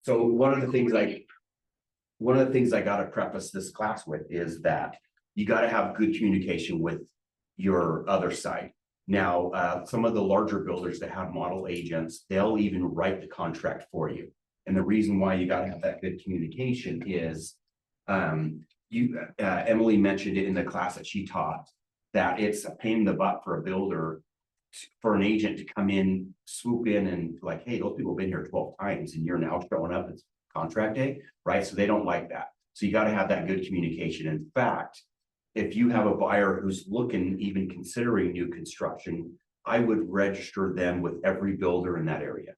So one of the things I got to preface this class with is that you got to have good communication with your other side. Now, some of the larger builders that have model agents, they'll even write the contract for you. And the reason why you got to have that good communication is, Emily mentioned it in the class that she taught, that it's a pain in the butt for a builder, for an agent to come in, swoop in and like, hey, those people have been here 12 times and you're now showing up, it's contract day, right? So they don't like that. So you got to have that good communication. In fact, if you have a buyer who's looking, even considering new construction, I would register them with every builder in that area,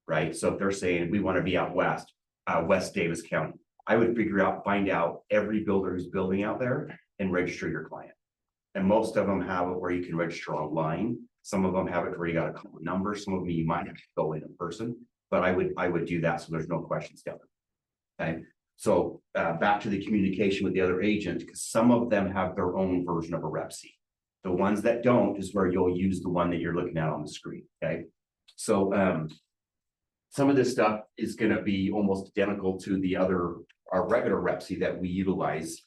right? So if they're saying we want to be out west, West Davis County, I would find out every builder who's building out there and register your client. And most of them have it where you can register online. Some of them have it where you got a couple of numbers. Some of them you might have to go in person, but I would do that so there's no questions down there. Okay. So back to the communication with the other agent, because some of them have their own version of a REPC. The ones that don't is where you'll use the one that you're looking at on the screen. Okay. So some of this stuff is going to be almost identical to our regular REPC that we utilize.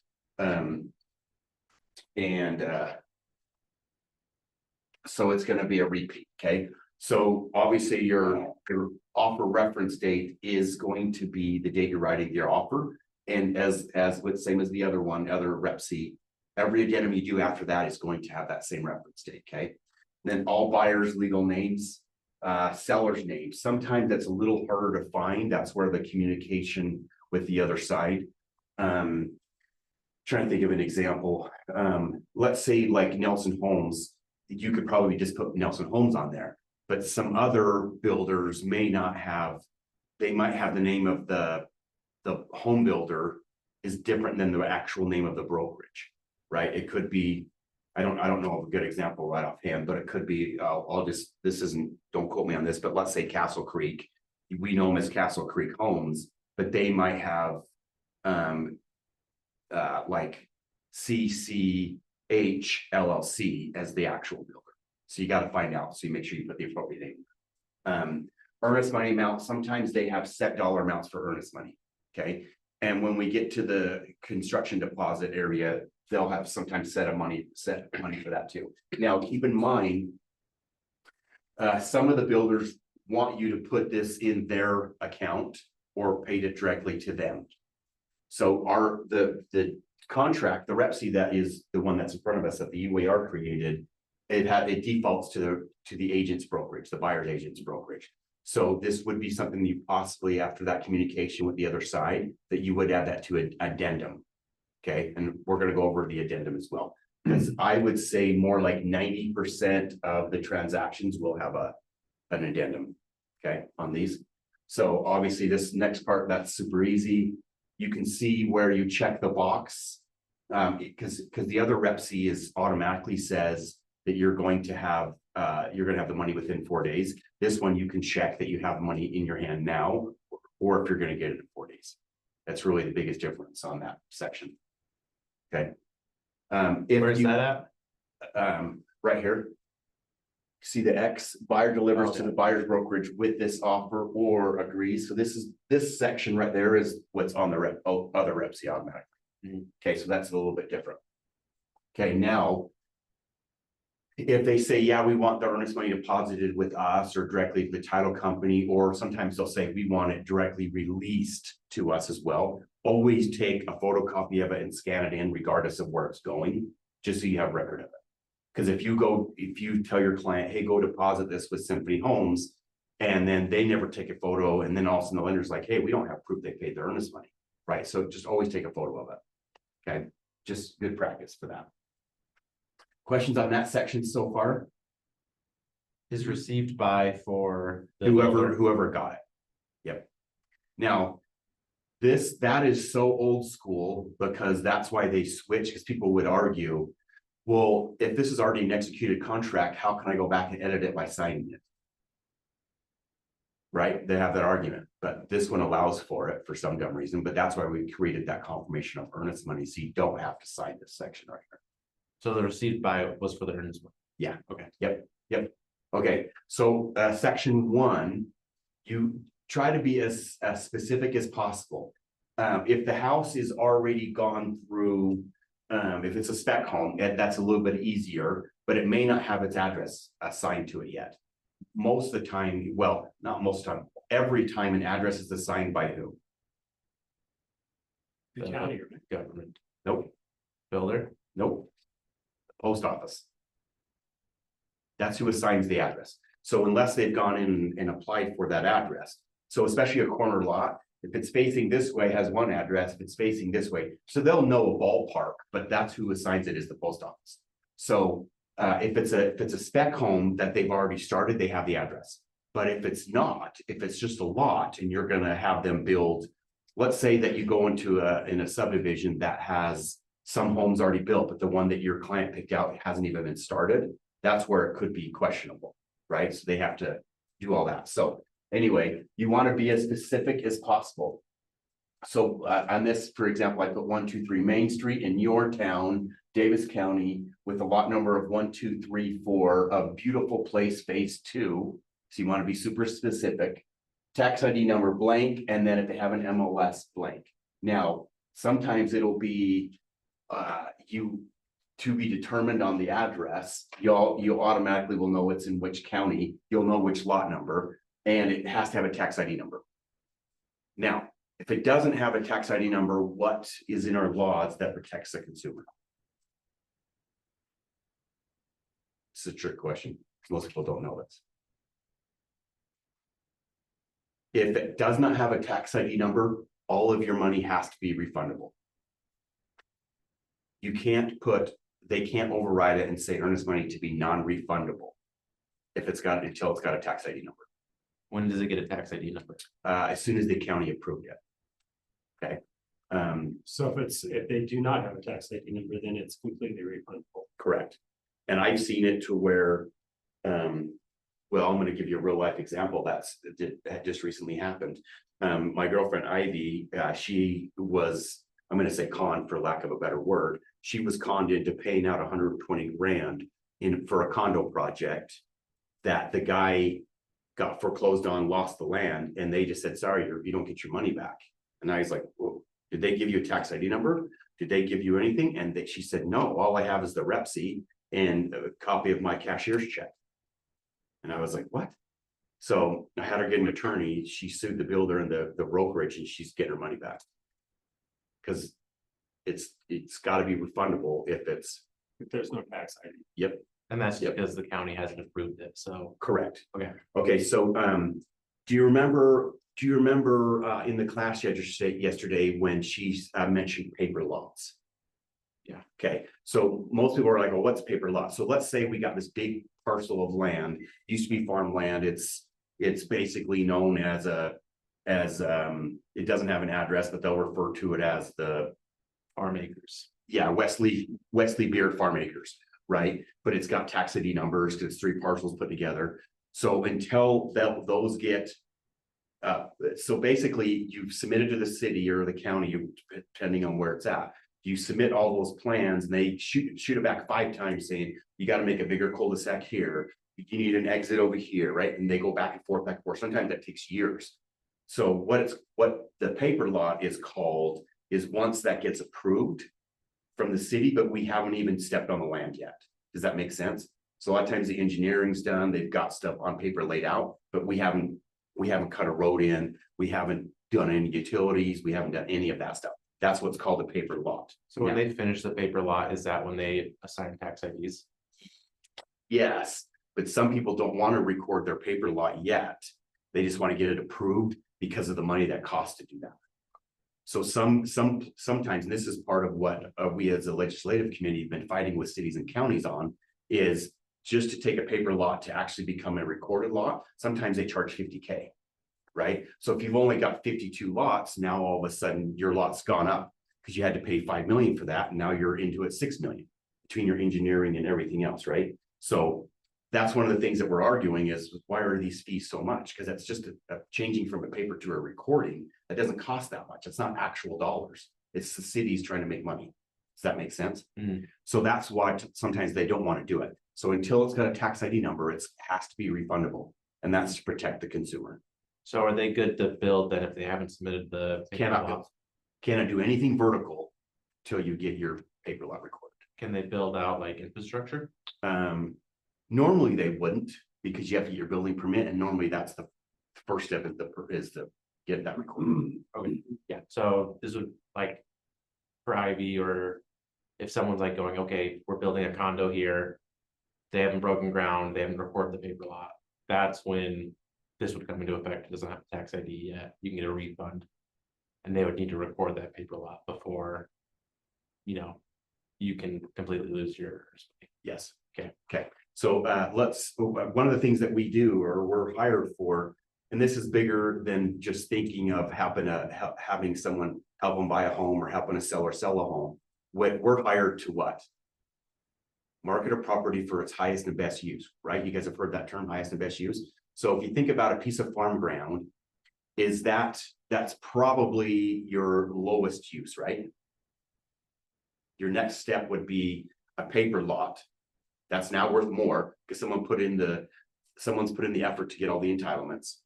So it's going to be a repeat. Okay. So obviously your offer reference date is going to be the date you're writing your offer. And as with same as the other REPC, every addendum you do after that is going to have that same reference date. Okay. Then all buyers' legal names, sellers' names. Sometimes that's a little harder to find. That's where the communication with the other side. Trying to think of an example. Let's say like Nelson Homes, you could probably just put Nelson Homes on there, but some other builders may not have, they might have the name of the home builder is different than the actual name of the brokerage, right? It could be, I don't know of a good example right offhand, but it could be, don't quote me on this, but let's say Castle Creek, we know them as Castle Creek Homes, but they might have like CCH LLC as the actual builder. So you got to find out. So you make sure you put the appropriate name. Earnest money amount. Sometimes they have set dollar amounts for earnest money. Okay. And when we get to the construction deposit area, they'll have sometimes set money for that too. Now, keep in mind, some of the builders want you to put this in their account or paid it directly to them. So the contract, the REPC, that is the one that's in front of us that the UAR created, it defaults to the agent's brokerage, the buyer's agent's brokerage. So this would be something you possibly, after that communication with the other side, that you would add that to an addendum. Okay, and we're going to go over the addendum as well, because I would say more like 90% of the transactions will have an addendum. Okay, on these. So obviously this next part, that's super easy. You can see where you check the box, because the other REPC is automatically says that you're going to have the money within 4 days. This one you can check that you have money in your hand now, or if you're going to get it in 4 days. That's really the biggest difference on that section. Okay. Where's that at? Right here. See the X, buyer delivers to the buyer's brokerage with this offer or agrees. So this section right there is what's on the other REPC automatically. Okay, so that's a little bit different. Okay, now if they say, yeah, we want the earnest money deposited with us or directly to the title company, or sometimes they'll say we want it directly released to us as well, always take a photocopy of it and scan it in regardless of where it's going, just so you have record of it. Because if you tell your client, hey, go deposit this with Symphony Homes, and then they never take a photo, and then all of a sudden the lender's like, hey, we don't have proof they paid their earnest money, right? So just always take a photo of it. Okay, just good practice for that. Questions on that section so far? Is received by for the whoever got it. Yep. Now, that is so old school, because that's why they switch, because people would argue, well, if this is already an executed contract, how can I go back and edit it by signing it? Right? They have that argument, but this one allows for it for some dumb reason, but that's why we created that confirmation of earnest money, so you don't have to sign this section right here. So the received by was for the earnest money. Yeah. Okay. Yep. Okay. So section 1, you try to be as specific as possible. If the house is already gone through, if it's a spec home, that's a little bit easier, but it may not have its address assigned to it yet. Most of the time, well, not most of the time, every time an address is assigned by who? The county, right? Government, Nope, builder, nope. Post office. That's who assigns the address. So unless they've gone in and applied for that address, so especially a corner lot, if it's facing this way, has one address, if it's facing this way, so they'll know a ballpark, but that's who assigns it is the post office. So if it's a spec home that they've already started, they have the address. But if it's not, if it's just a lot and you're gonna have them build, let's say that you go into in a subdivision that has some homes already built, but the one that your client picked out hasn't even been started, that's where it could be questionable, right? So they have to do all that. So anyway, you want to be as specific as possible. So on this, for example, I put 123 Main Street in your town, Davis County, with a lot number of 1234 of beautiful place phase 2. So you want to be super specific. Tax ID number blank, and then if they have an MLS blank. Now, sometimes it'll be you to be determined on the address. You automatically will know it's in which county. You'll know which lot number, and it has to have a tax ID number. Now, if it doesn't have a tax ID number, what is in our laws that protects the consumer? It's a trick question. Most people don't know this. If it does not have a tax ID number, all of your money has to be refundable. You can't they can't override it and say earnest money to be non-refundable. Until it's got a tax ID number. when does it get a tax ID number? As soon as the county approved it. Okay. So if they do not have a tax ID number, then it's completely refundable. Correct. And I've seen it to where, well, I'm gonna give you a real life example that just recently happened. My girlfriend Ivy, she was, I'm gonna say conned for lack of a better word. She was conned into paying out 120 grand for a condo project that the guy got foreclosed on, lost the land, and they just said, sorry, you don't get your money back. And I was like, well, did they give you a tax ID number? Did they give you anything? And she said, no, all I have is the REPC and a copy of my cashier's check. And I was like, what? So I had her get an attorney. She sued the builder and the brokerage, and she's getting her money back. Because it's got to be refundable if There's no tax ID. Yep. And that's because the county hasn't approved it, so. Correct. Okay. Okay, so do you remember in the class yesterday when she mentioned paper lots? Yeah. Okay, so most people are like, well, what's paper lot? So let's say we got this big parcel of land, used to be farmland. It's basically known as it doesn't have an address, but they'll refer to it as the Farm acres. yeah, Wesley Beard Farm Acres, right? But it's got tax ID numbers because it's 3 parcels put together. So until those get, so basically you've submitted to the city or the county, depending on where it's at. You submit all those plans and they shoot it back 5 times saying, you got to make a bigger cul-de-sac here. You need an exit over here, right? And they go back and forth. Sometimes that takes years. So what the paper lot is called is once that gets approved from the city, but we haven't even stepped on the land yet. Does that make sense? So a lot of times the engineering's done, they've got stuff on paper laid out, but we haven't cut a road in, we haven't done any utilities, we haven't done any of that stuff. That's what's called a paper lot. So when they finish the paper lot, is that when they assign tax IDs? Yes, but some people don't want to record their paper lot yet. They just want to get it approved because of the money that costs to do that. So sometimes, and this is part of what we as a legislative committee have been fighting with cities and counties on, is just to take a paper lot to actually become a recorded lot. Sometimes they charge 50K, right? So if you've only got 52 lots, now all of a sudden your lot's gone up because you had to pay 5 million for that. And now you're into it 6 million between your engineering and everything else, right? So that's one of the things that we're arguing is why are these fees so much? Because that's just a changing from a paper to a recording. That doesn't cost that much. It's not actual dollars. It's the cities trying to make money. Does that make sense? Mm-hmm. So that's why sometimes they don't want to do it. So until it's got a tax ID number, it has to be refundable. And that's to protect the consumer. So are they good to build then if they haven't submitted the? paper Cannot lot? build. Cannot do anything vertical till you get your paper lot recorded. Can they build out like infrastructure? Normally they wouldn't, because you have to get your building permit, and normally that's the first step is to get that recorded. Okay, yeah, so this would like. For Ivy, or if someone's like going, okay, we're building a condo here. They haven't broken ground, they haven't recorded the paper lot, that's when this would come into effect. It doesn't have tax ID yet, you can get a refund. And they would need to record that paper lot before. You know, you can completely lose your. Yes. Okay. Okay, so one of the things that we do or we're hired for, and this is bigger than just thinking of having someone help them buy a home or helping a seller sell a home. When we're hired to what? Market a property for its highest and best use, right? You guys have heard that term, highest and best use. So if you think about a piece of farm ground, that's probably your lowest use, right? Your next step would be a paper lot. That's now worth more because someone's put in the effort to get all the entitlements.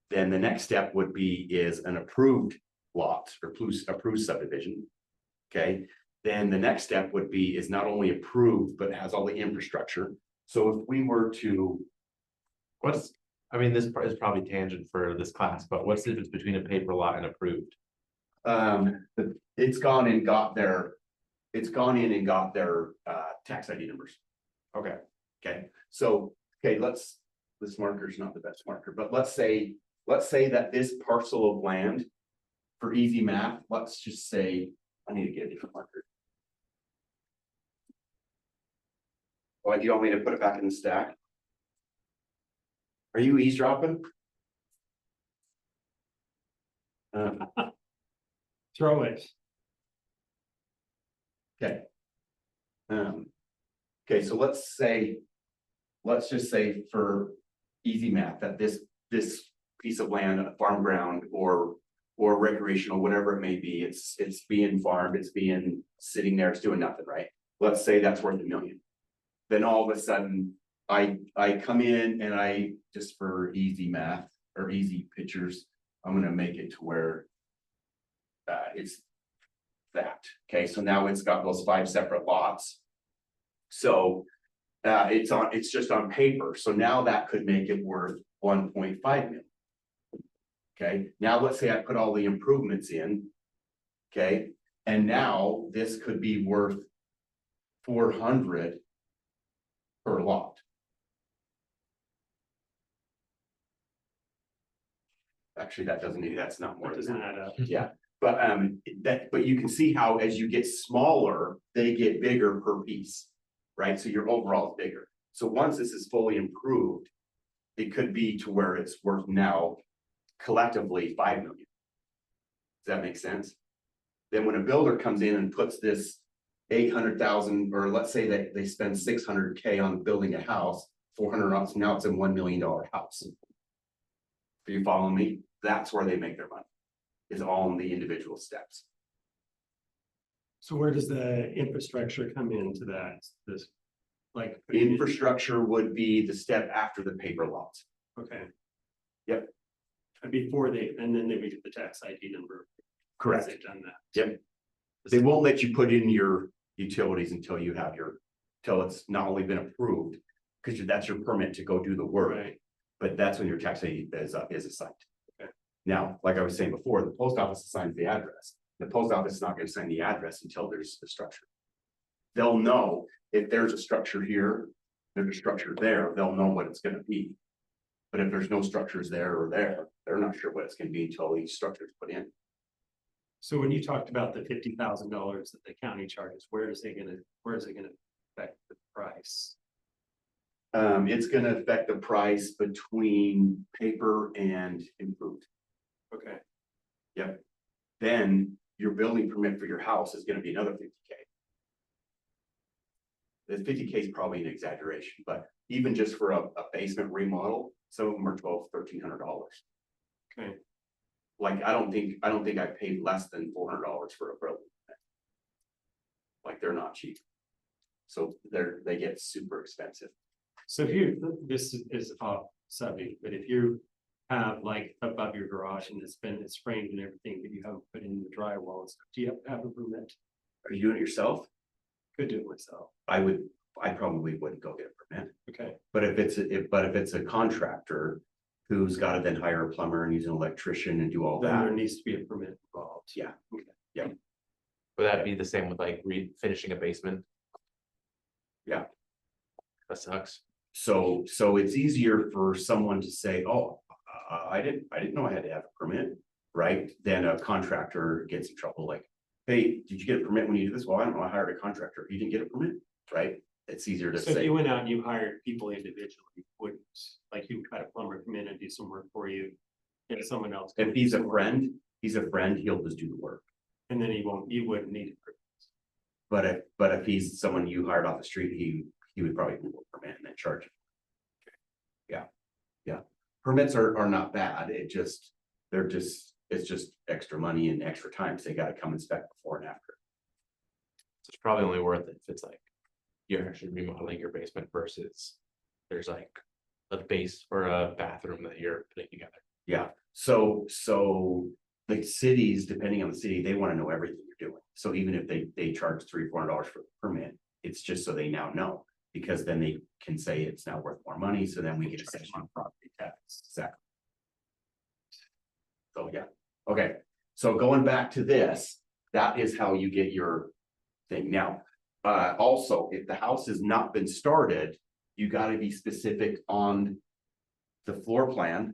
Then the next step would be an approved lot or approved subdivision. Okay, then the next step would be not only approved, but has all the infrastructure. So if we were to. I mean, this is probably tangent for this class, but what's the difference between a paper lot and approved? It's gone in and got their tax ID numbers. Okay. Okay, so, this marker is not the best marker, but let's say that this parcel of land, for easy math, let's just say, I need to get a different marker. Oh, do you want me to put it back in the stack? Are you eavesdropping? Throw it. Okay. Okay, so let's just say for easy math that this piece of land, a farm ground or recreational, whatever it may be, it's being farmed, it's being sitting there, it's doing nothing, right? Let's say that's worth $1 million. Then all of a sudden, I come in and I, just for easy math or easy pictures, I'm gonna make it to where it's that. Okay, so now it's got those 5 separate lots. So it's just on paper. So now that could make it worth 1.5 million. Okay, now let's say I put all the improvements in. Okay, and now this could be worth 400 per lot. Actually, that's not more That than doesn't that. add up. Yeah, but you can see how as you get smaller, they get bigger per piece, right? So your overall is bigger. So once this is fully improved, it could be to where it's worth now collectively 5 million. Does that make sense? Then when a builder comes in and puts this 800,000, or let's say that they spend 600K on building a house, 400 on, now it's a $1 million house. Are you following me? That's where they make their money, is all in the individual steps. So where does the infrastructure come into that? This, like. Infrastructure would be the step after the paper lots. Okay. Yep. And then they would get the tax ID number. Correct. They've done that. Yep. They won't let you put in your utilities until it's not only been approved, because that's your permit to go do the work. Right. But that's when your tax ID is assigned. Okay. Now, like I was saying before, the post office assigns the address. The post office is not going to assign the address until there's a structure. They'll know if there's a structure here, there's a structure there, they'll know what it's going to be. But if there's no structures there or there, they're not sure what it's going to be until each structure is put in. So when you talked about the $50,000 that the county charges, where is it gonna affect the price? It's going to affect the price between paper and improved. Okay. Yep. Then your building permit for your house is going to be another 50K. The 50K is probably an exaggeration, but even just for a basement remodel, some of them are $1,200–1,300. Okay. Like I don't think I paid less than $400 for a building permit. Like they're not cheap, so they get super expensive. So this is off subject, but if have like above your garage and it's framed and everything, but you haven't put in the drywall and stuff, do you have to have a permit? Are you doing it yourself? Could do it myself. I probably wouldn't go get a permit. Okay, But if it's a contractor who's got to then hire a plumber and use an electrician and do all then there that, needs to be a permit involved. yeah. Would that be the same with like refinishing a basement? Yeah. That sucks. So it's easier for someone to say, oh, I didn't know I had to have a permit, right? Then a contractor gets in trouble like, hey, did you get a permit when you do this? Well, I don't know, I hired a contractor. You didn't get a permit, right? It's easier to So if say. you went out and you hired people individually, wouldn't, like you had a plumber come in and do some work for you. If someone else. If he's a friend, he'll just do the work. And then you wouldn't need it. But if he's someone you hired off the street, he would probably do a permit and then charge him. Yeah. Permits are not bad. It's just extra money and extra time. So they gotta come inspect before and after. So it's probably only worth it if it's like you're actually remodeling your basement versus there's like a base or a bathroom that you're putting together. Yeah, so the cities, depending on the city, they want to know everything you're doing. So even if they charge $300-400 for the permit, it's just so they now know, because then they can say it's now worth more money. So then we get a section on property tax. Exactly. So yeah, okay. So going back to this, that is how you get your thing. Now, also, if the house has not been started, you got to be specific on the floor plan.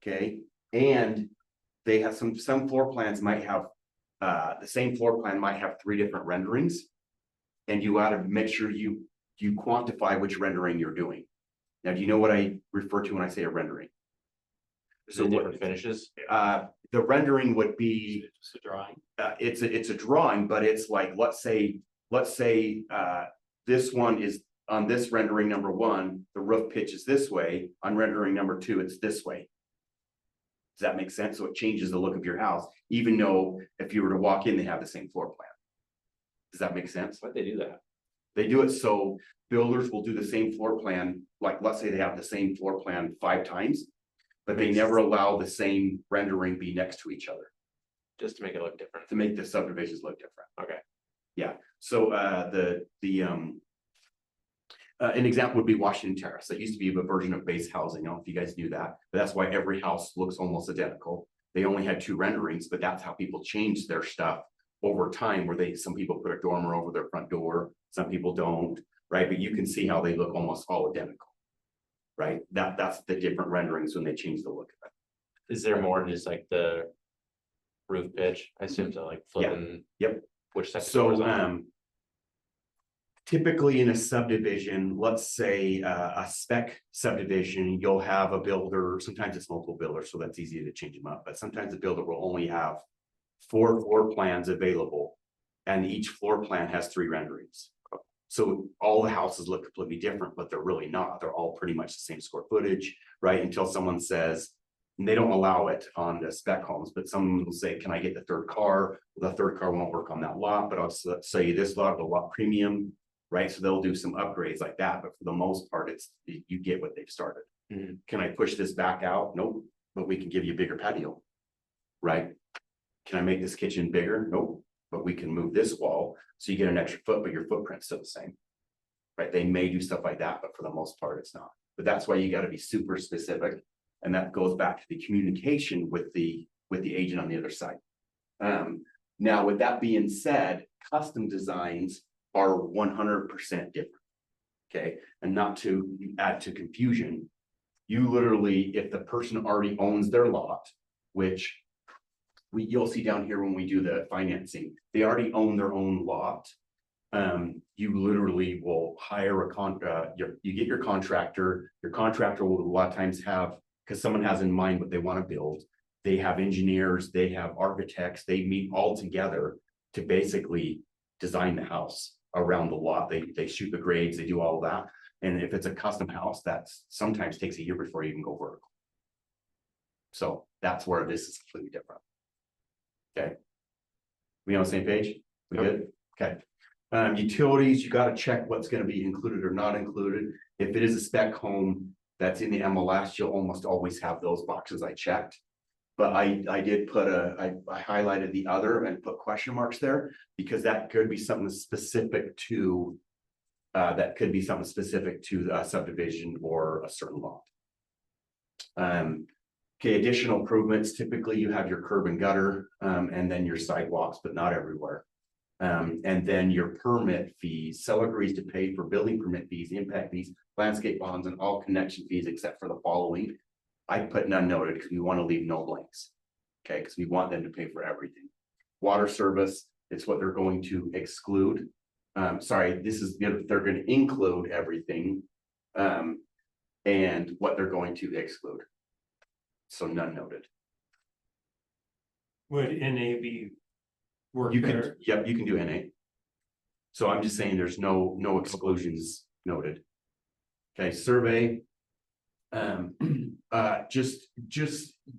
Okay, and they have some floor plans might have the same floor plan might have 3 different renderings, and you ought to make sure you quantify which rendering you're doing. Now, do you know what I refer to when I say a rendering? So different finishes. The rendering would be It's a drawing. it's a drawing, but it's like, let's say this one is on this rendering number 1, the roof pitch is this way. On rendering number 2, it's this way. Does that make sense? So it changes the look of your house, even though if you were to walk in, they have the same floor plan. Does that make sense? Why'd they do that? They do it so builders will do the same floor plan, like let's say they have the same floor plan 5 times, but they never allow the same rendering be next to each other Just to make it look different. to make the subdivisions look different. Okay. Yeah, so an example would be Washington Terrace. That used to be a version of base housing. I don't know if you guys knew that, but that's why every house looks almost identical. They only had 2 renderings, but that's how people changed their stuff over time, where some people put a dormer over their front door, some people don't, right? But you can see how they look almost all identical, right? That's the different renderings when they change the look of it. Is there more than just like the roof pitch? I assume so, like flipping. Yep. Which section? So typically in a subdivision, let's say a spec subdivision, you'll have a builder, sometimes it's multiple builders, so that's easy to change them up, but sometimes the builder will only have 4 floor plans available, and each floor plan has 3 renderings. So all the houses look completely different, but they're really not. They're all pretty much the same square footage, right? Until someone says, and they don't allow it on the spec homes, but someone will say, can I get the 3rd car? The 3rd car won't work on that lot, but I'll say this lot, the lot premium, right? So they'll do some upgrades like that, but for the most part, you get what they've started. Mhm. Can I push this back out? Nope, but we can give you a bigger patio, right? Can I make this kitchen bigger? Nope, but we can move this wall so you get an extra foot, but your footprint's still the same, right? They may do stuff like that, but for the most part, it's not. But that's why you got to be super specific, and that goes back to the communication with the agent on the other side. Now, with that being said, custom designs are 100% different. Okay, and not to add to confusion, you literally, if the person already owns their lot, which you'll see down here when we do the financing, they already own their own lot. You literally will hire you get your contractor. Your contractor will a lot of times have, because someone has in mind what they want to build. They have engineers, they have architects, they meet all together to basically design the house around the lot. They shoot the grades, they do all of that. And if it's a custom house, that sometimes takes a year before you can go vertical. So that's where this is completely different. Okay. We on the same page? We good? Okay. Utilities, you got to check what's going to be included or not included. If it is a spec home, that's in the MLS, you'll almost always have those boxes I checked. But I did put I highlighted the other and put question marks there, because that could be something specific to. That could be something specific to a subdivision or a certain lot. Okay, additional improvements, typically you have your curb and gutter, and then your sidewalks, but not everywhere. And then your permit fees, seller agrees to pay for building permit fees, impact fees, landscape bonds, and all connection fees except for the following. I put none noted because we want to leave no blanks. Okay, because we want them to pay for everything. Water service, it's what they're going to exclude. Sorry, this is, they're going to include everything. And what they're going to exclude. So none noted. Would NA be work You there? can, yep, you can do NA. So I'm just saying there's no exclusions noted. Okay, survey. Just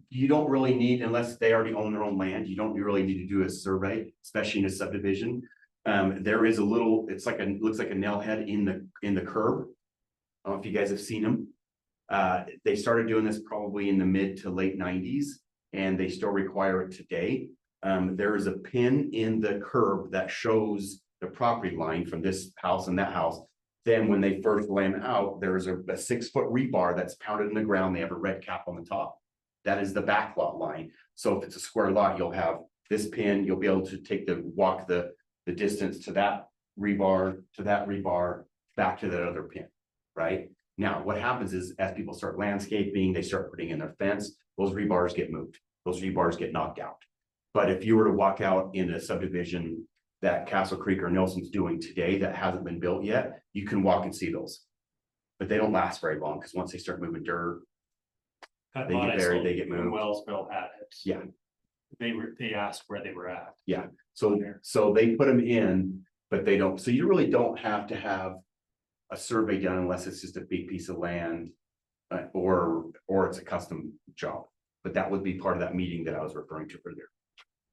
you don't really need, unless they already own their own land, you don't really need to do a survey, especially in a subdivision. There is a little, it's like looks like a nail head in the curb. I don't know if you guys have seen them. They started doing this probably in the mid to late 90s, and they still require it today. There is a pin in the curb that shows the property line from this house and that house. Then when they first lay them out, there's a 6-foot rebar that's pounded in the ground. They have a red cap on the top. That is the back lot line. So if it's a square lot, you'll have this pin, you'll be able to walk the distance to that rebar, back to that other pin, right? Now, what happens is as people start landscaping, they start putting in their fence, those rebars get moved, those rebars get knocked out. But if you were to walk out in a subdivision that Castle Creek or Nelson's doing today that hasn't been built yet, you can walk and see those. But they don't last very long, because once they start moving dirt, That they lot get I buried, sold they get when moved. Wellsville had it. Yeah. They asked where they were at. Yeah, so they put them in, but they don't, so you really don't have to have a survey done unless it's just a big piece of land, or it's a custom job. But that would be part of that meeting that I was referring to earlier.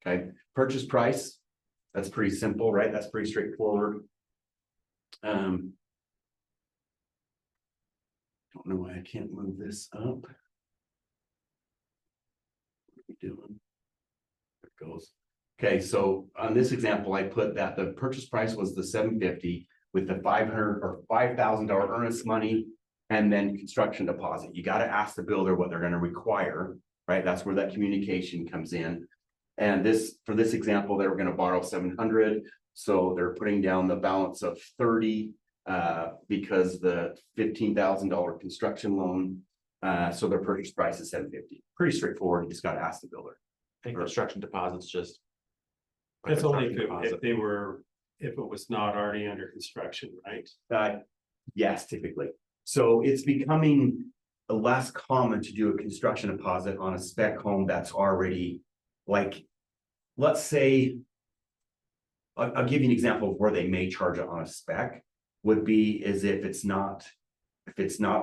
Okay, purchase price, that's pretty simple, right? That's pretty straightforward. Don't know why I can't move this up. What are we doing? There it goes. Okay, so on this example, I put that the purchase price was the $750 with the $500 or $5,000 earnest money and then construction deposit. You got to ask the builder what they're going to require, right? That's where that communication comes in. And this, for this example, they were going to borrow $700, so they're putting down the balance of $30 because the $15,000 construction loan. So their purchase price is $750. Pretty straightforward. You just got to ask the builder. I think construction deposits just. That's only construction deposit. if it was not already under construction, right? Yes, typically. So it's becoming less common to do a construction deposit on a spec home that's already, like, let's say, I'll give you an example of where they may charge it on a spec, would be is if it's not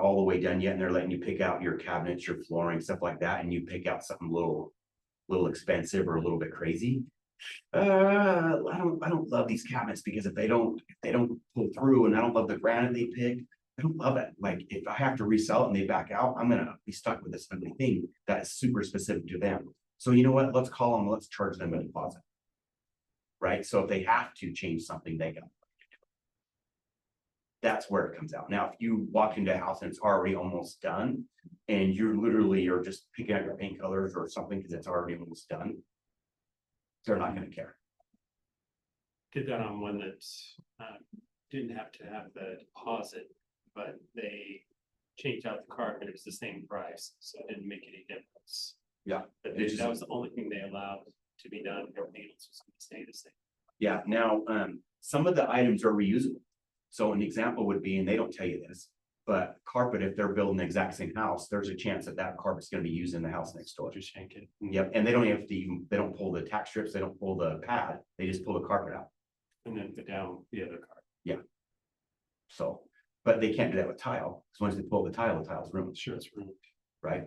all the way done yet and they're letting you pick out your cabinets, your flooring, stuff like that, and you pick out something a little expensive or a little bit crazy. I don't love these cabinets because if they don't pull through, and I don't love the granite they picked. I don't love it. Like if I have to resell it and they back out, I'm gonna be stuck with this ugly thing that is super specific to them. So you know what? Let's call them. Let's charge them a deposit. Right. So if they have to change something, they got. That's where it comes out. Now, if you walk into a house and it's already almost done, and you're just picking out your paint colors or something because it's already almost done, they're not going to care. Did that on one that didn't have to have the deposit, but they changed out the carpet. It was the same price, so it didn't make any difference. Yeah, But that was the only thing they allowed to be done. Everything else was going to stay the same. Yeah. Now, some of the items are reusable. So an example would be, and they don't tell you this, but carpet, if they're building the exact same house, there's a chance that carpet's going to be used in the house next door. Just yank it. Yep. And they don't have to even, they don't pull the tack strips, they don't pull the pad, they just pull the carpet out. And then put down the other card. Yeah. So, but they can't do that with tile, because once they pull the tile's ruined. Sure, it's ruined. Right?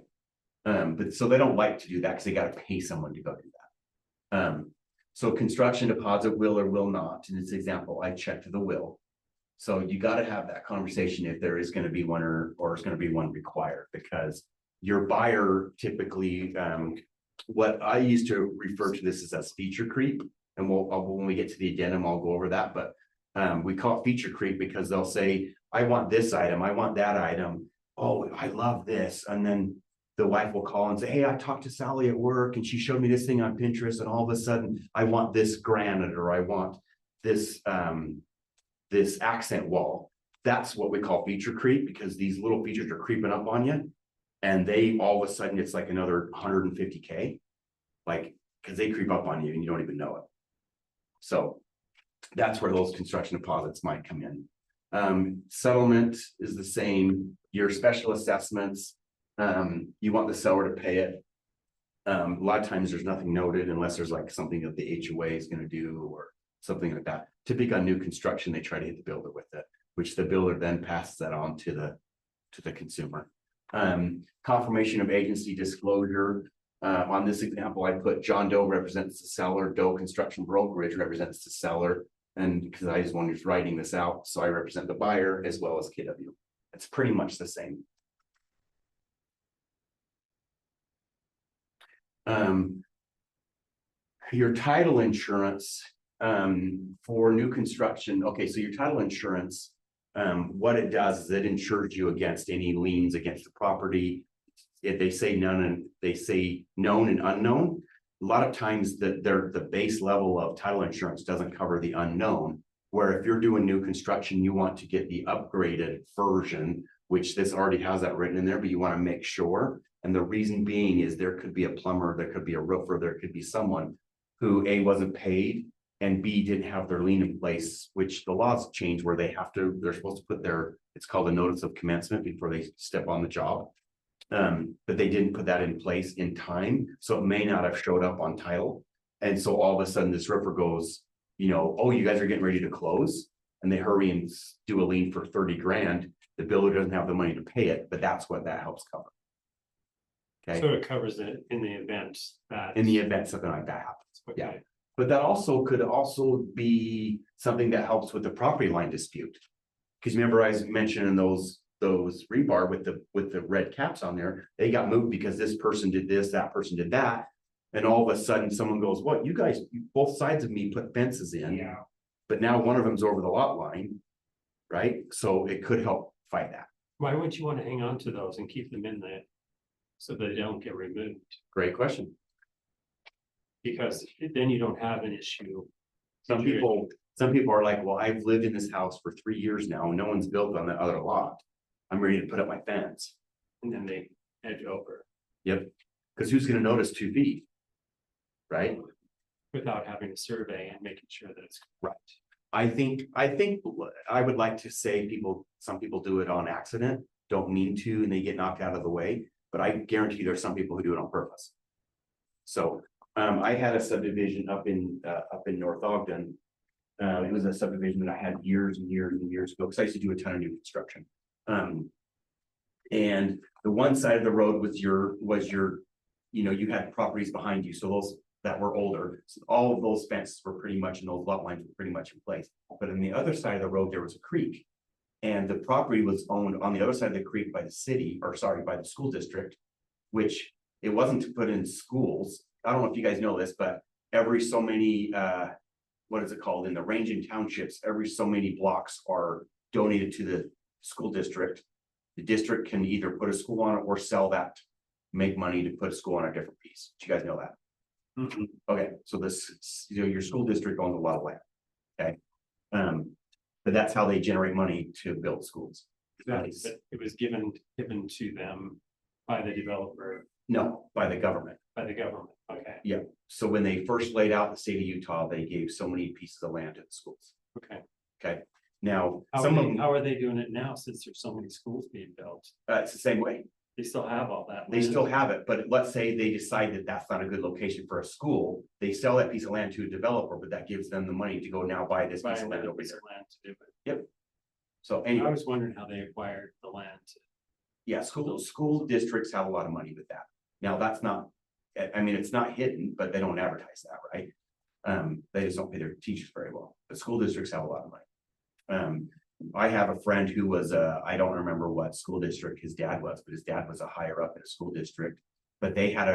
But so they don't like to do that because they got to pay someone to go do that. So construction deposit will or will not. In this example, I checked the will. So you gotta have that conversation if there is gonna be one or is gonna be one required, because your buyer typically, what I used to refer to this as feature creep. And when we get to the addendum, I'll go over that, but we call it feature creep because they'll say, I want this item, I want that item. Oh, I love this. And then the wife will call and say, hey, I talked to Sally at work and she showed me this thing on Pinterest, and all of a sudden I want this granite, or I want this this accent wall. That's what we call feature creep, because these little features are creeping up on you. And they all of a sudden it's like another 150K, like, because they creep up on you and you don't even know it. So that's where those construction deposits might come in. Settlement is the same. Your special assessments, you want the seller to pay it. A lot of times there's nothing noted unless there's like something that the HOA is going to do or something like that. Typically on new construction, they try to hit the builder with it, which the builder then passes that on to the consumer. Confirmation of agency disclosure. On this example, I put John Doe represents the seller, Doe Construction Brokerage represents the seller. And because I just wanted writing this out, so I represent the buyer as well as KW. It's pretty much the same. Your title insurance for new construction. Okay, so your title insurance, what it does is it insures you against any liens against the property. If they say none and they say known and unknown, a lot of times the base level of title insurance doesn't cover the unknown. Where if you're doing new construction, you want to get the upgraded version, which this already has that written in there, but you want to make sure. And the reason being is there could be a plumber, there could be a roofer, there could be someone who A, wasn't paid, and B, didn't have their lien in place, which the laws change where they're supposed to put it's called a notice of commencement before they step on the job. But they didn't put that in place in time, so it may not have showed up on title. And so all of a sudden this roofer goes, oh, you guys are getting ready to close, and they hurry and do a lien for 30 grand. The builder doesn't have the money to pay it, but that's what that helps cover. Okay. So it covers it in the event that. In the event something like that happens. Okay. Yeah. But that could also be something that helps with the property line dispute. Because remember, I was mentioning those rebar with the red caps on there, they got moved because this person did this, that person did that. And all of a sudden someone goes, what, you guys, both sides of me put fences in. Yeah. But now one of them's over the lot line, right? So it could help fight that. Why would you want to hang on to those and keep them in there so they don't get removed? Great question. Because then you don't have an issue. Some people are like, well, I've lived in this house for 3 years now, and no one's built on the other lot. I'm ready to put up my fence. And then they edge over. Yep. Because who's going to notice 2 feet? Right? Without having a survey and making sure that it's Right. I think I would like to say some people do it on accident, don't mean to, and they get knocked out of the way. But I guarantee there's some people who do it on purpose. So I had a subdivision up in North Ogden. It was a subdivision that I had years and years and years ago, because I used to do a ton of new construction. And the one side of the road was your, you had properties behind you. So those that were older, so all of those fences were pretty much, and those lot lines were pretty much in place. But on the other side of the road, there was a creek. And the property was owned on the other side of the creek by the city, by the school district, which it wasn't to put in schools. I don't know if you guys know this, but every so many, what is it called? In the ranging townships, every so many blocks are donated to the school district. The district can either put a school on it or sell that, make money to put a school on a different piece. Do you guys know that? Mm-hmm. Okay, so this, your school district owns a lot of land. Okay. But that's how they generate money to build schools. It was given to them by the developer, No, by the government. by the government. Okay. Yeah. So when they first laid out the state of Utah, they gave so many pieces of land to the schools. Okay. Okay. Now, How some are of they, them, how are they doing it now since there's so many schools being built? it's the same way. They still have all that. They land? still have it, but let's say they decide that that's not a good location for a school. They sell that piece of land to a developer, but that gives them the money to go now buy this Buy piece of land another over piece there. of land to do it. So I anyway, was wondering how they acquired the land. yeah, school districts have a lot of money with that. Now, that's not, I mean, it's not hidden, but they don't advertise that, right? They just don't pay their teachers very well, but school districts have a lot of money. I have a friend who was I don't remember what school district his dad was, but his dad was a higher up in a school district. But they had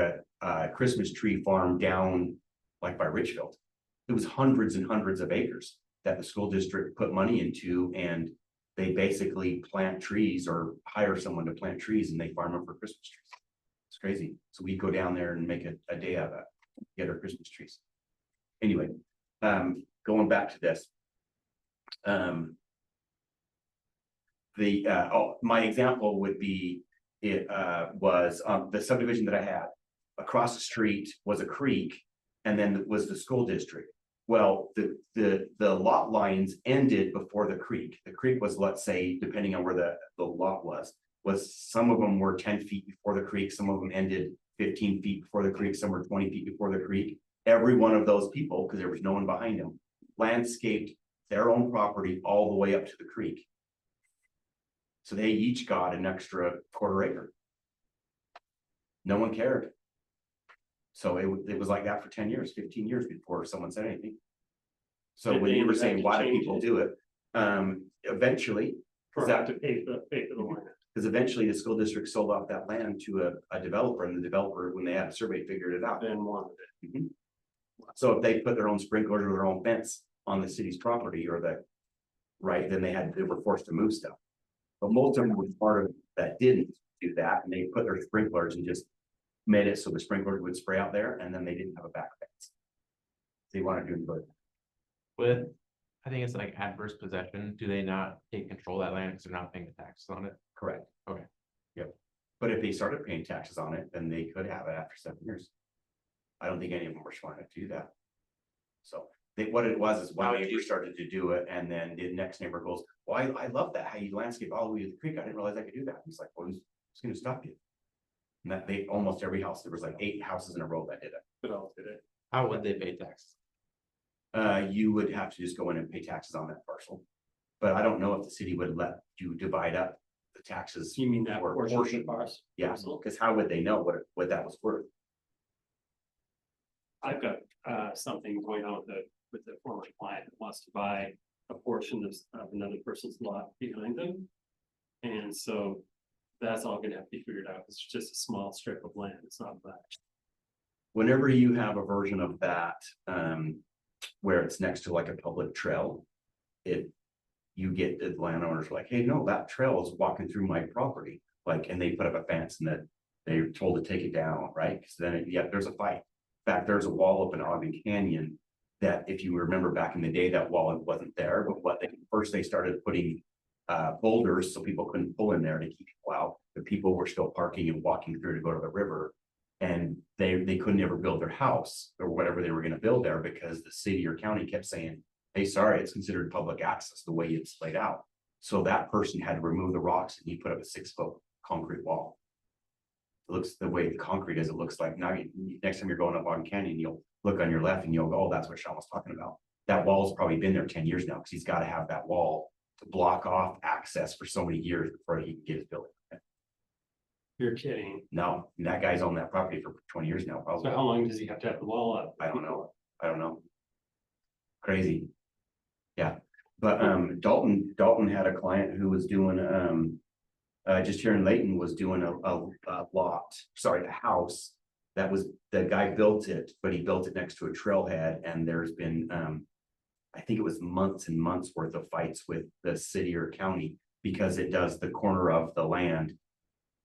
a Christmas tree farm down like by Richfield. It was hundreds and hundreds of acres that the school district put money into, and they basically plant trees or hire someone to plant trees and they farm them for Christmas trees. It's crazy. So we go down there and make a day of it, get our Christmas trees. Anyway, going back to this. My example would be, it was the subdivision that I had. Across the street was a creek, and then was the school district. Well, the lot lines ended before the creek. The creek was, let's say, depending on where the lot was some of them were 10 feet before the creek, some of them ended 15 feet before the creek, some were 20 feet before the creek. Every one of those people, because there was no one behind them, landscaped their own property all the way up to the creek. So they each got an extra quarter acre. No one cared. So it was like that for 10 years, 15 years before someone said anything. So Did when they you were have saying, to why do change people it? do it? Eventually, For that- to pay for the land. because eventually the school district sold off that land to a developer, and the developer, when they had a survey, figured it out. Then wanted it. So if they put their own sprinklers or their own fence on the city's property or then they were forced to move stuff. But most of them was part of that didn't do that, and they put their sprinklers and just made it so the sprinklers would spray out there, and then they didn't have a back fence. They wanted to do it. With, I think it's like adverse possession, do they not take control of that land because they're not paying the taxes on it? Correct. Okay. Yep. But if they started paying taxes on it, then they could have it after 7 years. I don't think any of them were smart enough to do that. So what it was is one neighbor started to do it, and then the next neighbor goes, well, I love that, how you landscape all the way to the creek. I didn't realize I could do that. He's like, well, who's gonna stop you? And that they, almost every house, there was like 8 houses in a row that did it. But all did it. How would they pay taxes? You would have to just go in and pay taxes on that parcel. But I don't know if the city would let you divide up the taxes. You mean that for a portion of ours? Yeah, because how would they know what that was worth? I've got something going on with the former client that wants to buy a portion of another person's lot behind them. And so that's all gonna have to be figured out. It's just a small strip of land. It's not much. Whenever you have a version of that, where it's next to like a public trail, you get the landowners like, hey, no, that trail is walking through my property. Like, and they put up a fence and that they're told to take it down, right? Because then, there's a fight. In fact, there's a wall up in Ogden Canyon that, if you remember back in the day, that wall wasn't there, but first they started putting boulders so people couldn't pull in there to keep people out. The people were still parking and walking through to go to the river, and they couldn't ever build their house or whatever they were going to build there because the city or county kept saying, hey, sorry, it's considered public access the way it's laid out. So that person had to remove the rocks, and he put up a 6-foot concrete wall. It looks the way the concrete is, it looks like now next time you're going up on Canyon, you'll look on your left and you'll go, oh, that's what Sean was talking about. That wall's probably been there 10 years now, because he's got to have that wall to block off access for so many years before he can get his building. You're kidding. No, that guy's on that property for 20 years now, So probably. how long does he have to have the wall up? I don't know. Crazy. Yeah, but Dalton had a client who was doing just here in Layton was doing a house that was, the guy built it, but he built it next to a trailhead, and there's been I think it was months and months worth of fights with the city or county because it does the corner of the land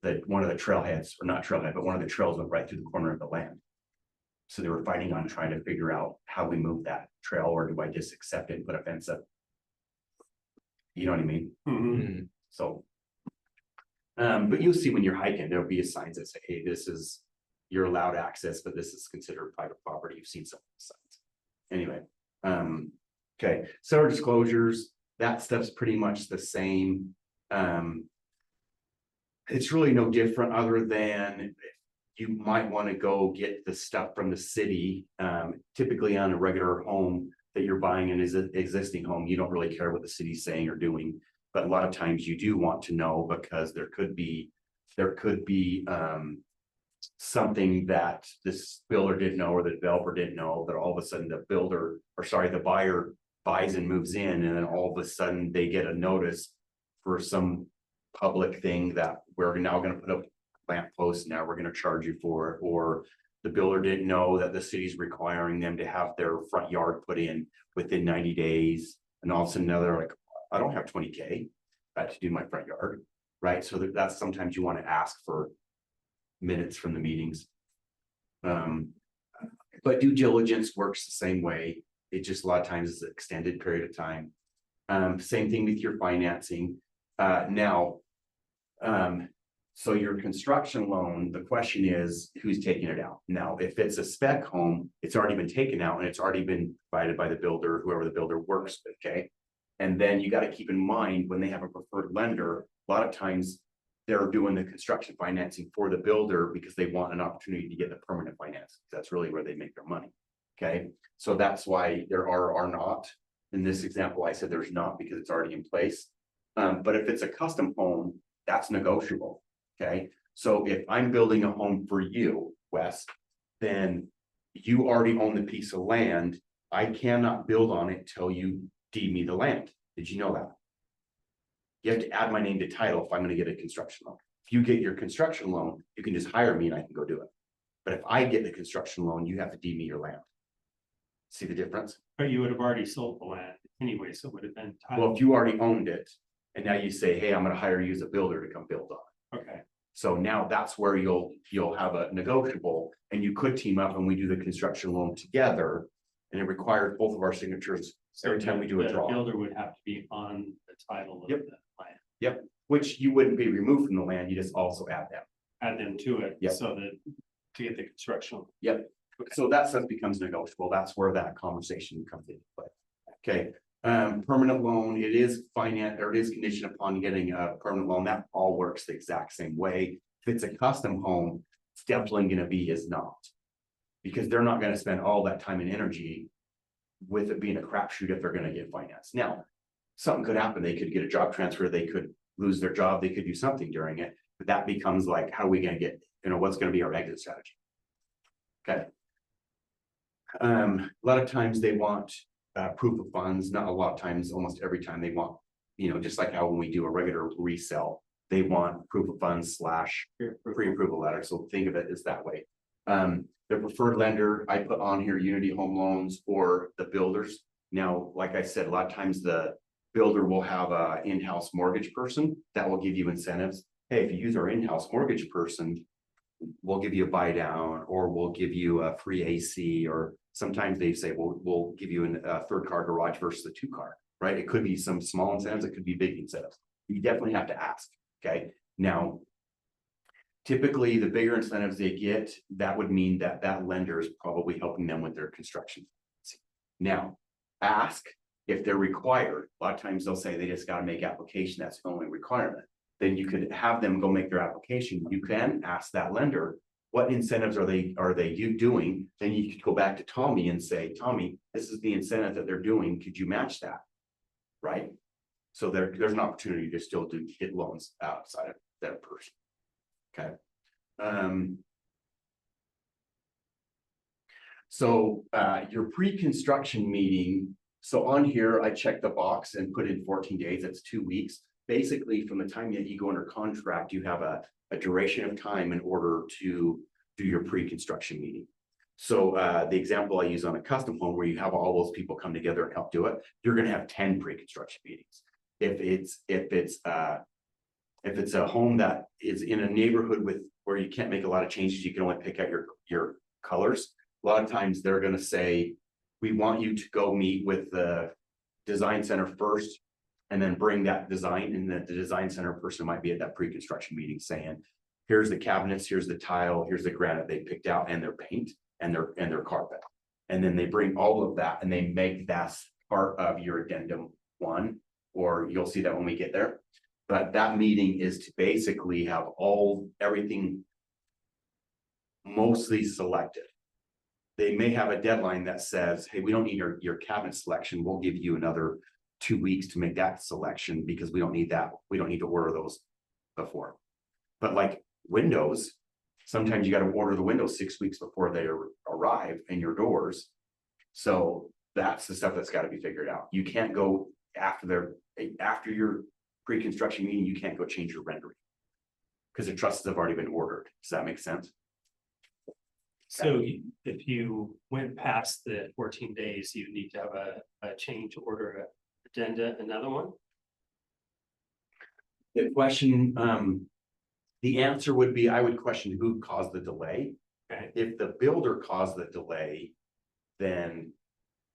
that one of the trailheads, or not trailhead, but one of the trails went right through the corner of the land. So they were fighting on trying to figure out how we move that trail, or do I just accept it and put a fence up? You know what I mean? Mhm. So. But you'll see when you're hiking, there'll be signs that say, hey, this is, you're allowed access, but this is considered private property. You've seen some of the signs. Anyway, okay, sewer disclosures, that stuff's pretty much the same. It's really no different, other than you might want to go get the stuff from the city. Typically on a regular home that you're buying an existing home, you don't really care what the city's saying or doing. But a lot of times you do want to know, because there could be something that this builder didn't know or the developer didn't know, that all of a sudden the buyer buys and moves in, and then all of a sudden they get a notice for some public thing that we're now gonna put up lamp posts, now we're gonna charge you for it, or the builder didn't know that the city's requiring them to have their front yard put in within 90 days, and all of a sudden now they're like, I don't have 20K to do my front yard, right? So that's sometimes you want to ask for minutes from the meetings. But due diligence works the same way. It just a lot of times is an extended period of time. Same thing with your financing. So your construction loan, the question is, who's taking it out? Now, if it's a spec home, it's already been taken out and it's already been provided by the builder, whoever the builder works with, okay? And then you got to keep in mind when they have a preferred lender, a lot of times they're doing the construction financing for the builder because they want an opportunity to get the permanent finance. That's really where they make their money. Okay, so that's why there are not. In this example, I said there's not because it's already in place. But if it's a custom home, that's negotiable. Okay, so if I'm building a home for you, Wes, then you already own the piece of land. I cannot build on it till you deed me the land. Did you know that? You have to add my name to title if I'm going to get a construction loan. If you get your construction loan, you can just hire me and I can go do it. But if I get the construction loan, you have to deed me your land. See the difference? But you would have already sold the land anyway, so it would have been. Well, if you already owned it, and now you say, hey, I'm going to hire you as a builder to come build on it. Okay, So now that's where you'll have a negotiable, and you could team up and we do the construction loan together. And it requires both of our signatures every time we do a draw. The builder would have to be on the title of Yep. the land. Yep, which you wouldn't be removed from the land, you just also add them. Add them to it, Yep. so that to get the construction. Yep, so that stuff becomes negotiable, that's where that conversation comes into play. Okay, permanent loan, it is finance, or it is conditioned upon getting a permanent loan, that all works the exact same way. If it's a custom home, it's definitely gonna be is not. Because they're not gonna spend all that time and energy with it being a crapshoot if they're gonna get financed. Now, something could happen, they could get a job transfer, they could lose their job, they could do something during it, but that becomes like, how are we gonna get, what's gonna be our exit strategy? Okay. A lot of times they want proof of funds, not a lot of times, almost every time they want, just like how when we do a regular resale, they want proof of funds / pre-approval letter, so think of it as that way. The preferred lender, I put on here Unity Home Loans or the builders. Now, like I said, a lot of times the builder will have a in-house mortgage person that will give you incentives. Hey, if you use our in-house mortgage person, we'll give you a buy down, or we'll give you a free AC, or sometimes they say, we'll give you a 3rd-car garage versus a 2-car, right? It could be some small incentives, it could be big incentives. You definitely have to ask, okay? Now, typically the bigger incentives they get, that would mean that that lender is probably helping them with their construction. Now, ask if they're required. A lot of times they'll say they just got to make application, that's the only requirement. Then you could have them go make their application. You can ask that lender, what incentives are they doing? Then you could go back to Tommy and say, Tommy, this is the incentive that they're doing. Could you match that? Right? So there's an opportunity to still get loans outside of that person. Okay. So your pre-construction meeting. So on here, I checked the box and put in 14 days. That's 2 weeks. Basically, from the time that you go under contract, you have a duration of time in order to do your pre-construction meeting. So the example I use on a custom home where you have all those people come together and help do it, you're going to have 10 pre-construction meetings. If it's a home that is in a neighborhood where you can't make a lot of changes, you can only pick out your colors. A lot of times they're going to say, we want you to go meet with the design center first, and then bring that design, and that the design center person might be at that pre-construction meeting saying, here's the cabinets, here's the tile, here's the granite they picked out, and their paint and their carpet. And then they bring all of that and they make that part of your addendum 1, or you'll see that when we get there. But that meeting is to basically have everything mostly selected. They may have a deadline that says, hey, we don't need your cabinet selection. We'll give you another 2 weeks to make that selection because we don't need that. We don't need to order those before. But like windows, sometimes you got to order the windows 6 weeks before they arrive in your doors. So That's the stuff that's gotta be figured out. You can't go after your pre-construction meeting, you can't go change your rendering. Because the trusses have already been ordered. Does that make sense? So if you went past the 14 days, you need to have a change order addenda, another one? The question, the answer would be, I would question who caused the delay. Okay. If the builder caused the delay, then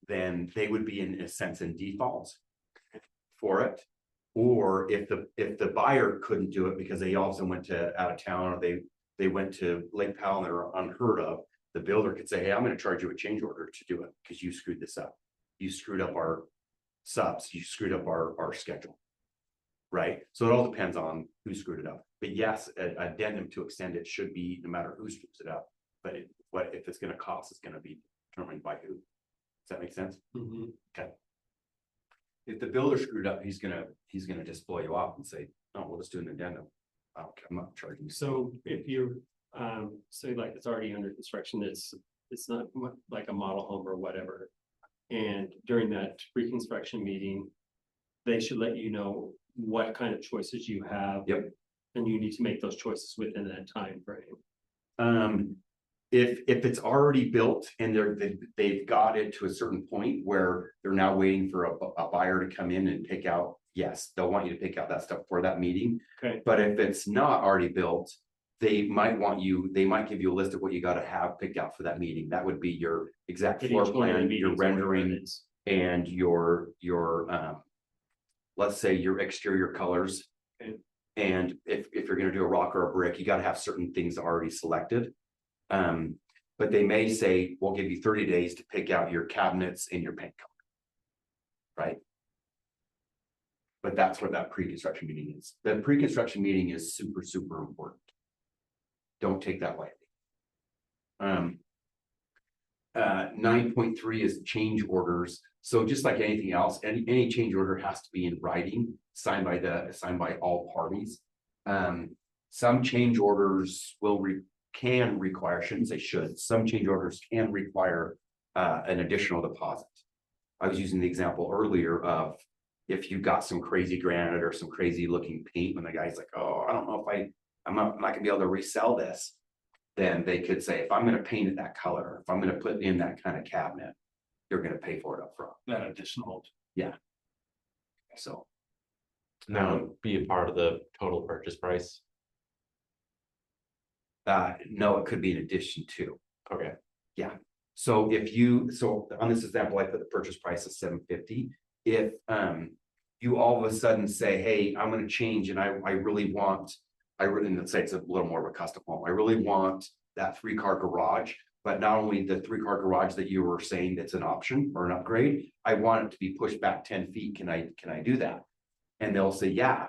they would be in a sense in default for it. Or if the buyer couldn't do it because they also went to out of town, or they went to Lake Powell and they're unheard of, the builder could say, hey, I'm gonna charge you a change order to do it because you screwed this up. You screwed up our subs, you screwed up our schedule. Right? So it all depends on who screwed it up. But yes, an addendum to extend it should be no matter who screws it up. But what if it's gonna cost, it's gonna be determined by who. Does that make sense? Mhm. Okay. If the builder screwed up, he's gonna just blow you off and say, oh, we'll just do an addendum. Okay, I'm not charging you. So if you're, say like it's already under construction, it's not like a model home or whatever. And during that pre-construction meeting, they should let you know what kind of choices you have. Yep. And you need to make those choices within that time frame. If it's already built and they've got it to a certain point where they're now waiting for a buyer to come in and pick out, yes, they'll want you to pick out that stuff for that meeting. Okay. But if it's not already built, they might give you a list of what you gotta have picked out for that meeting. That would be your exact At floor each one of the plan, your meetings or whatever it rendering, is. and your let's say your exterior colors. Okay. And if you're gonna do a rock or a brick, you gotta have certain things already selected. But they may say, we'll give you 30 days to pick out your cabinets and your paint color. Right? But that's what that pre-construction meeting is. The pre-construction meeting is super, super important. Don't take that lightly. 9.3 is change orders. So just like anything else, any change order has to be in writing, signed by all parties. Some change orders can require, shouldn't say should, some change orders can require an additional deposit. I was using the example earlier of if you got some crazy granite or some crazy looking paint, when the guy's like, oh, I don't know if I'm not gonna be able to resell this. Then they could say, if I'm gonna paint it that color, if I'm gonna put in that kind of cabinet, you're gonna pay for it up front. That additional. Yeah. So. Now it'd be a part of the total purchase price. No, it could be in addition to. Okay. So so on this example, I put the purchase price of $750. If you all of a sudden say, hey, I'm gonna change and I really want, let's say it's a little more of a custom home. I really want that 3-car garage, but not only the 3-car garage that you were saying that's an option or an upgrade, I want it to be pushed back 10 feet. Can I do that? And they'll say, yeah,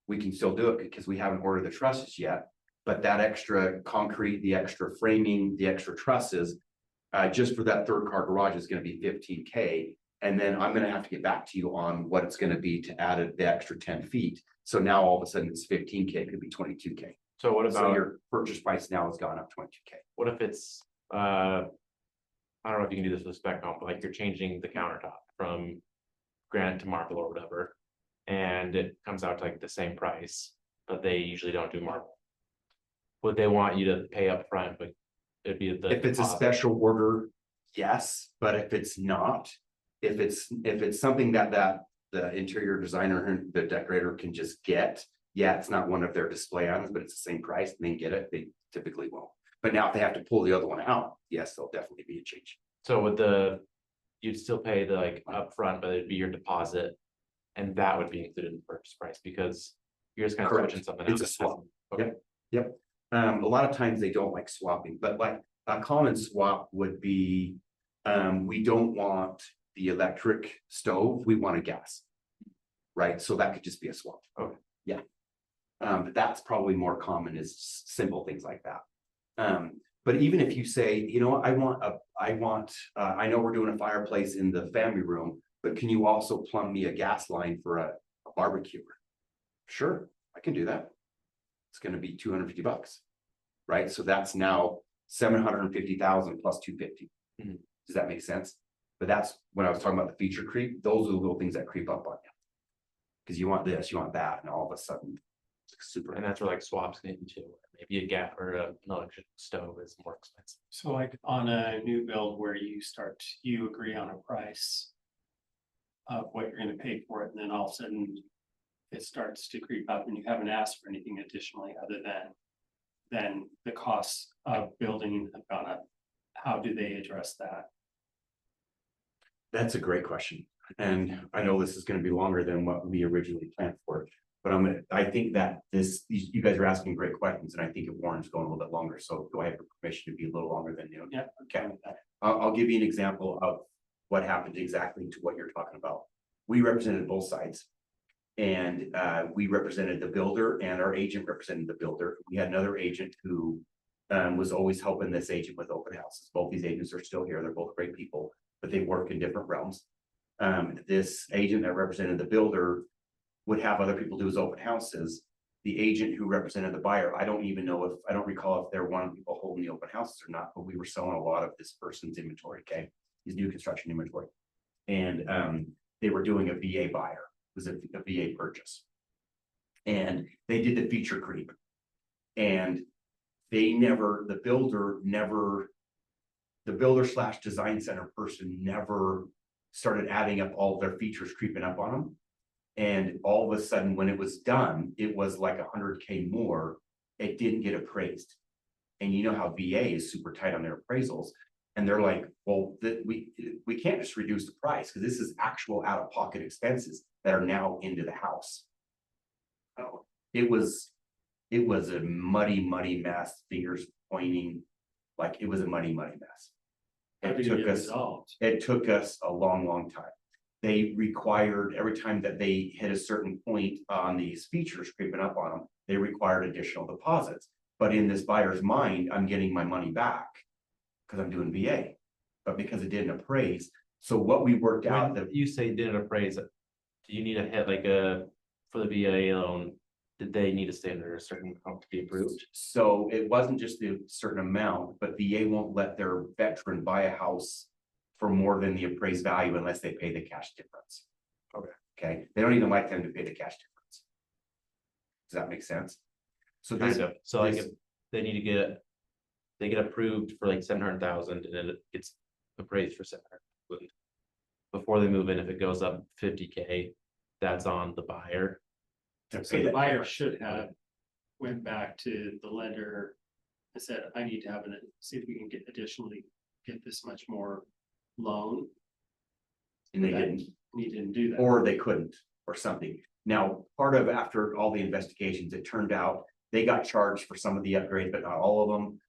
we can still do it because we haven't ordered the trusses yet. But that extra concrete, the extra framing, the extra trusses, just for that 3rd-car garage is going to be $15K. And then I'm going to have to get back to you on what it's going to be to add the extra 10 feet. So now all of a sudden it's $15K, it could be $22K. So what So about your purchase price now has gone up $22K. what if it's I don't know if you can do this with spec home, but like you're changing the countertop from granite to marble or whatever, and it comes out to like the same price, but they usually don't do marble. Would they want you to pay up front, but it'd be the If it's a deposit? special order, yes, but if it's not, if it's something that the interior designer and the decorator can just get, yeah, it's not one of their display items, but it's the same price and they get it, they typically won't. But now if they have to pull the other one out, yes, there'll definitely be a change. So you'd still pay the like upfront, but it'd be your deposit, and that would be included in the purchase price because you're just kind of Correct. switching something It's out. a swap. Okay. Yep. A lot of times they don't like swapping, but like a common swap would be, we don't want the electric stove, we want a gas. Right, so that could just be a swap. Okay. Yeah. But that's probably more common is simple things like that. But even if you say, you know, I know we're doing a fireplace in the family room, but can you also plumb me a gas line for a barbecue? Sure, I can do that. It's gonna be $250, right? So that's now 750,000 plus 250. Mhm. Does that make sense? But that's when I was talking about the feature creep, those are the little things that creep up on you. Cause you want this, you want that, and all of a sudden, it's like super. And that's where like swaps get into, maybe a gas or an electric stove is more expensive. So like on a new build where you agree on a price. Of what you're gonna pay for it, and then all of a sudden. It starts to creep up and you haven't asked for anything additionally other than the costs of building have gone up. How do they address that? That's a great question. And I know this is gonna be longer than what we originally planned for. But I think that you guys are asking great questions, and I think it warrants going a little bit longer. So do I have your permission to be a little longer than you? Yeah, Okay. I'll give you an example of what happened exactly to what you're talking about. We represented both sides. And we represented the builder, and our agent represented the builder. We had another agent who was always helping this agent with open houses. Both these agents are still here. They're both great people, but they work in different realms. This agent that represented the builder would have other people do his open houses. The agent who represented the buyer, I don't recall if they're one of the people holding the open houses or not, but we were selling a lot of this person's inventory, okay? His new construction inventory. And they were doing a VA buyer. Was a VA purchase. And they did the feature creep. And the builder/design center person never started adding up all their features creeping up on them. And all of a sudden, when it was done, it was like 100K more. It didn't get appraised. And you know how VA is super tight on their appraisals. And they're like, well, we can't just reduce the price because this is actual out-of-pocket expenses that are now into the house. Oh, it was a muddy mess, fingers pointing, like it was a muddy mess. It took us a long time. They required, every time that they hit a certain point on these features creeping up on them, they required additional deposits. But in this buyer's mind, I'm getting my money back. Because I'm doing VA, but because it didn't appraise. So what we worked out When you say didn't appraise it, do you need a hit like for the VA loan? Did they need to stay under a certain amount to be approved? So it wasn't just the certain amount, but VA won't let their veteran buy a house for more than the appraised value unless they pay the cash difference. Okay. They don't even like them to pay the cash difference. Does that make sense? So Kind of. So like if they need to they get approved for like 700,000 and then it gets appraised for 700,000. Before they move in, if it goes up 50K, that's on the buyer. So the buyer should have went back to the lender and said, I need to have see if we can get this much more loan. And they didn't. And he didn't do that. Or they couldn't, or something. Now, after all the investigations, it turned out they got charged for some of the upgrades, but not all of them.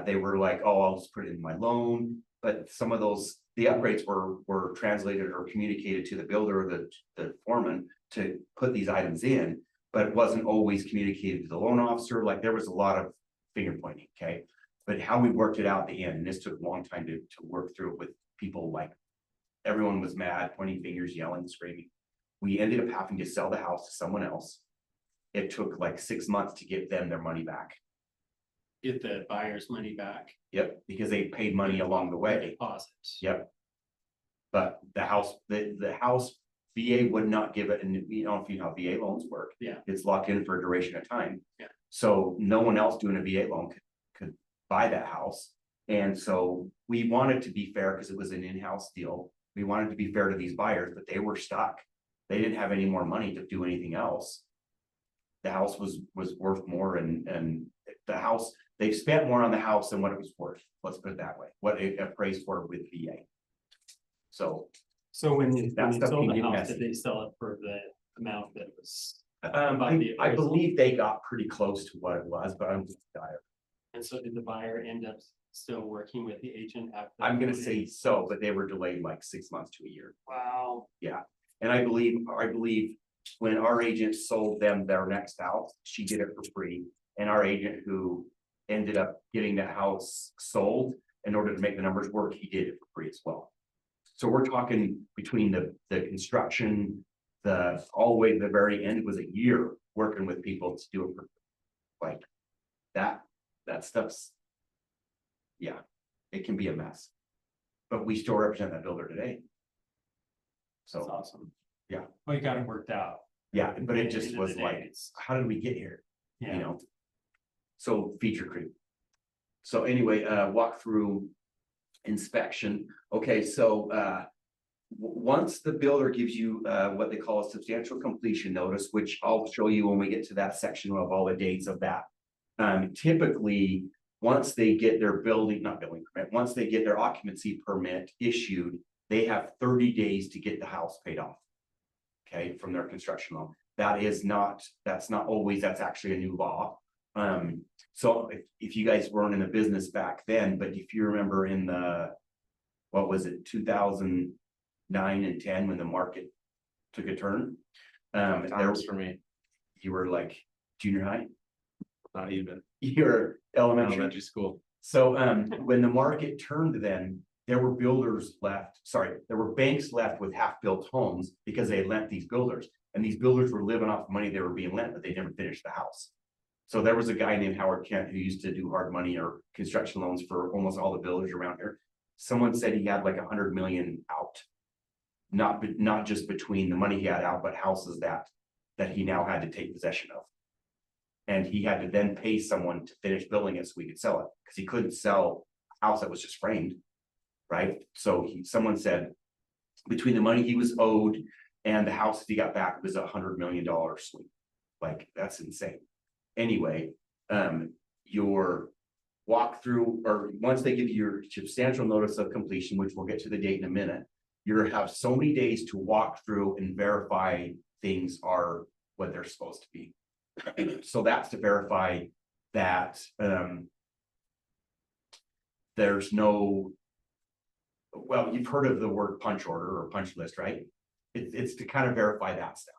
They were like, oh, I'll just put it in my loan. But some of the upgrades were translated or communicated to the builder or the foreman to put these items in, but it wasn't always communicated to the loan officer. Like there was a lot of finger pointing, okay? But how we worked it out at the end, and this took a long time to work through it with people, like everyone was mad, pointing fingers, yelling, screaming. We ended up having to sell the house to someone else. It took like 6 months to get them their money back. Get the buyer's money back. Yep, because they paid money along the way. Deposits. Yep. But the house VA would not give it, and you know how VA loans work. Yeah. It's locked in for a duration of time. Yeah. So no one else doing a VA loan could buy that house. And so we wanted to be fair because it was an in-house deal. We wanted to be fair to these buyers, but they were stuck. They didn't have any more money to do anything else. The house was worth more, and the house, they've spent more on the house than what it was worth. Let's put it that way. What it appraised for with VA. So when they that stuff sold can the get house, messy. did they sell it for the amount that was? I believe they got pretty close to what it was, but I'm just tired. And so did the buyer end up still working with the agent after? I'm gonna say so, but they were delayed like 6 months to a year. Wow. Yeah, and I believe when our agent sold them their next house, she did it for free. And our agent who ended up getting that house sold, in order to make the numbers work, he did it for free as well. So we're talking between the construction, all the way to the very end was a year working with people to do it for like that stuff's, yeah, it can be a mess. but we still represent that builder today. That's So, awesome. Yeah. Well, you got it worked out. yeah, but it At the just end of was the day, like, it's- how did we get here? You Yeah, know? So feature creep. So anyway, walk through inspection. Okay, so once the builder gives you what they call a substantial completion notice, which I'll show you when we get to that section of all the dates of that. Typically, once they get their not building permit, once they get their occupancy permit issued, they have 30 days to get the house paid off. Okay, from their construction loan. That's not always, that's actually a new law. So if you guys weren't in the business back then, but if you remember in what was it, 2009 and 10, when the market took a turn? There Times for me, you were like junior high, not even you're elementary. elementary school. So when the market turned, then there were there were banks left with half-built homes because they lent these builders, and these builders were living off the money they were being lent, but they never finished the house. So there was a guy named Howard Kent who used to do hard money or construction loans for almost all the builders around here. Someone said he had like 100 million out, not just between the money he had out, but houses that he now had to take possession of. And he had to then pay someone to finish building it so we could sell it, because he couldn't sell a house that was just framed. Right, so someone said between the money he was owed and the house that he got back, it was $100 million swing. Like, that's insane. Anyway, your walkthrough, or once they give you your substantial notice of completion, which we'll get to the date in a minute, you have so many days to walk through and verify things are what they're supposed to be. So that's to verify that there's no, well, you've heard of the word punch order or punch list, right? It's to kind of verify that stuff.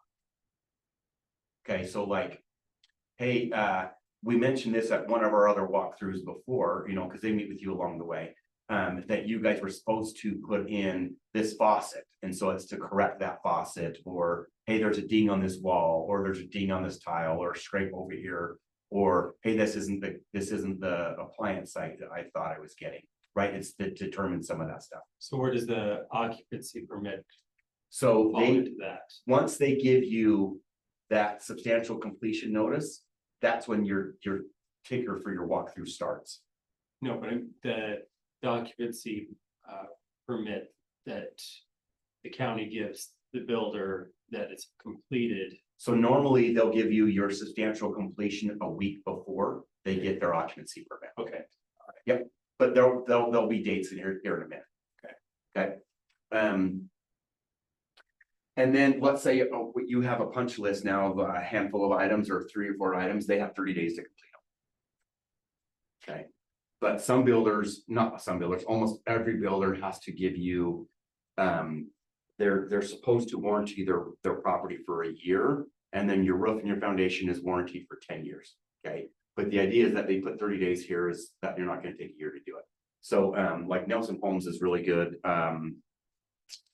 Okay, so like, hey, we mentioned this at one of our other walkthroughs before, because they meet with you along the way, that you guys were supposed to put in this faucet. And so it's to correct that faucet, or, hey, there's a ding on this wall, or there's a ding on this tile, or scrape over here, or, hey, this isn't the appliance site that I thought I was getting, right? It's to determine some of that stuff. so where does the occupancy permit So fall into that? once they give you that substantial completion notice, that's when your ticker for your walkthrough starts. No, but the occupancy permit that the county gives the builder, that it's completed. So normally they'll give you your substantial completion a week before they get their occupancy permit. Okay. Yep, but there'll be dates in here in a minute. Okay. And then let's say you have a punch list now of a handful of items or 3 or 4 items, they have 30 days to complete them. Okay, but some builders, not some builders, almost every builder has to give you, they're supposed to warranty their property for a year, and then your roof and your foundation is warranted for 10 years. Okay, but the idea is that they put 30 days here is that you're not going to take a year to do it. So like Nelson Homes is really good.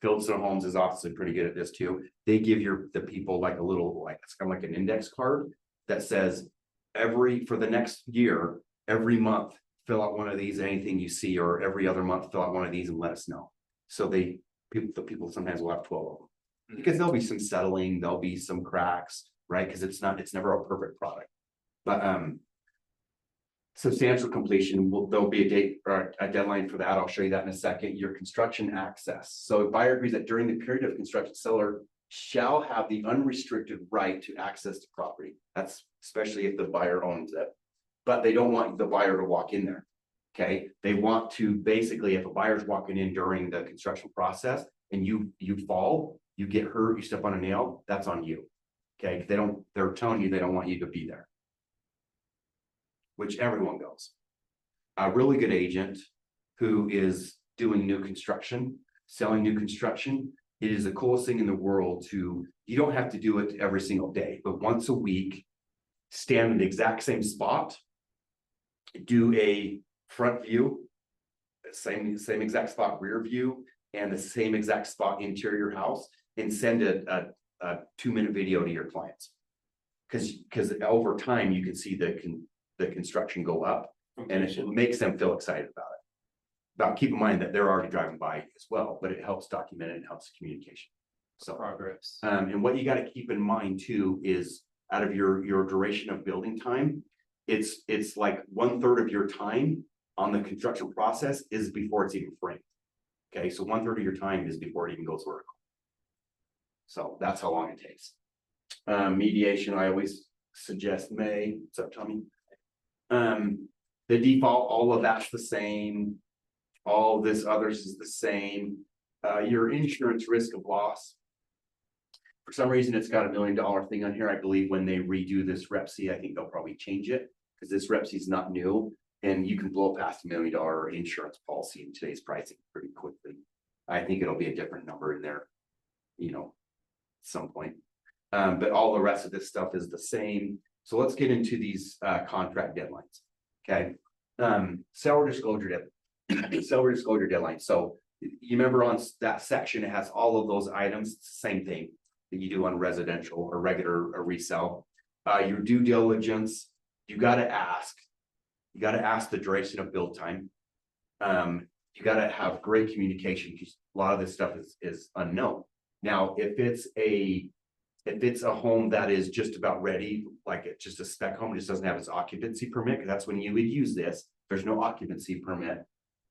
Fieldstone Homes is obviously pretty good at this too. They give the people like a little, like it's kind of like an index card that says for the next year, every month, fill out one of these, anything you see, or every other month, fill out one of these and let us know. So the people sometimes will have 12 of them, because there'll be some settling, there'll be some cracks, right? Because it's never a perfect product. But substantial completion, there'll be a date or a deadline for that. I'll show you that in a second. Your construction access. So buyer agrees that during the period of construction, seller shall have the unrestricted right to access the property. That's especially if the buyer owns it, but they don't want the buyer to walk in there. Okay, they want to basically, if a buyer's walking in during the construction process and you fall, you get hurt, you step on a nail, that's on you. Okay, they're telling you they don't want you to be there, which everyone goes. A really good agent who is doing new construction, selling new construction, it is the coolest thing in the world you don't have to do it every single day, but once a week, stand in the exact same spot, do a front view, same exact spot rear view, and the same exact spot interior house, and send a 2-minute video to your clients. Because over time you can see the construction go up, and it makes them feel excited about Now, keep in mind that they're already driving by as well, but it helps document it and helps communication. So, Progress. and what you gotta keep in mind too is out of your duration of building time, it's like 1/3 of your time on the construction process is before it's even framed. Okay, so 1/3 of your time is before it even goes vertical. So that's how long it takes. Mediation, I always suggest May. What's up, Tommy? The default, all of that's the same. All this others is the same. Your insurance risk of loss. For some reason, it's got $1 million thing on here. I believe when they redo this REPC, I think they'll probably change it because this REPC is not new and you can blow past $1 million insurance policy in today's pricing pretty quickly. I think it'll be a different number in there, you know, at some point. But all the rest of this stuff is the same. So let's get into these contract deadlines. Okay. Seller disclosure deadline. So you remember on that section, it has all of those items, same thing that you do on residential or regular or resell. Your due diligence, you got to ask the duration of build time. You got to have great communication because a lot of this stuff is unknown. Now, if it's a home that is just about ready, like it's just a spec home, it just doesn't have its occupancy permit, that's when you would use this. There's no occupancy permit.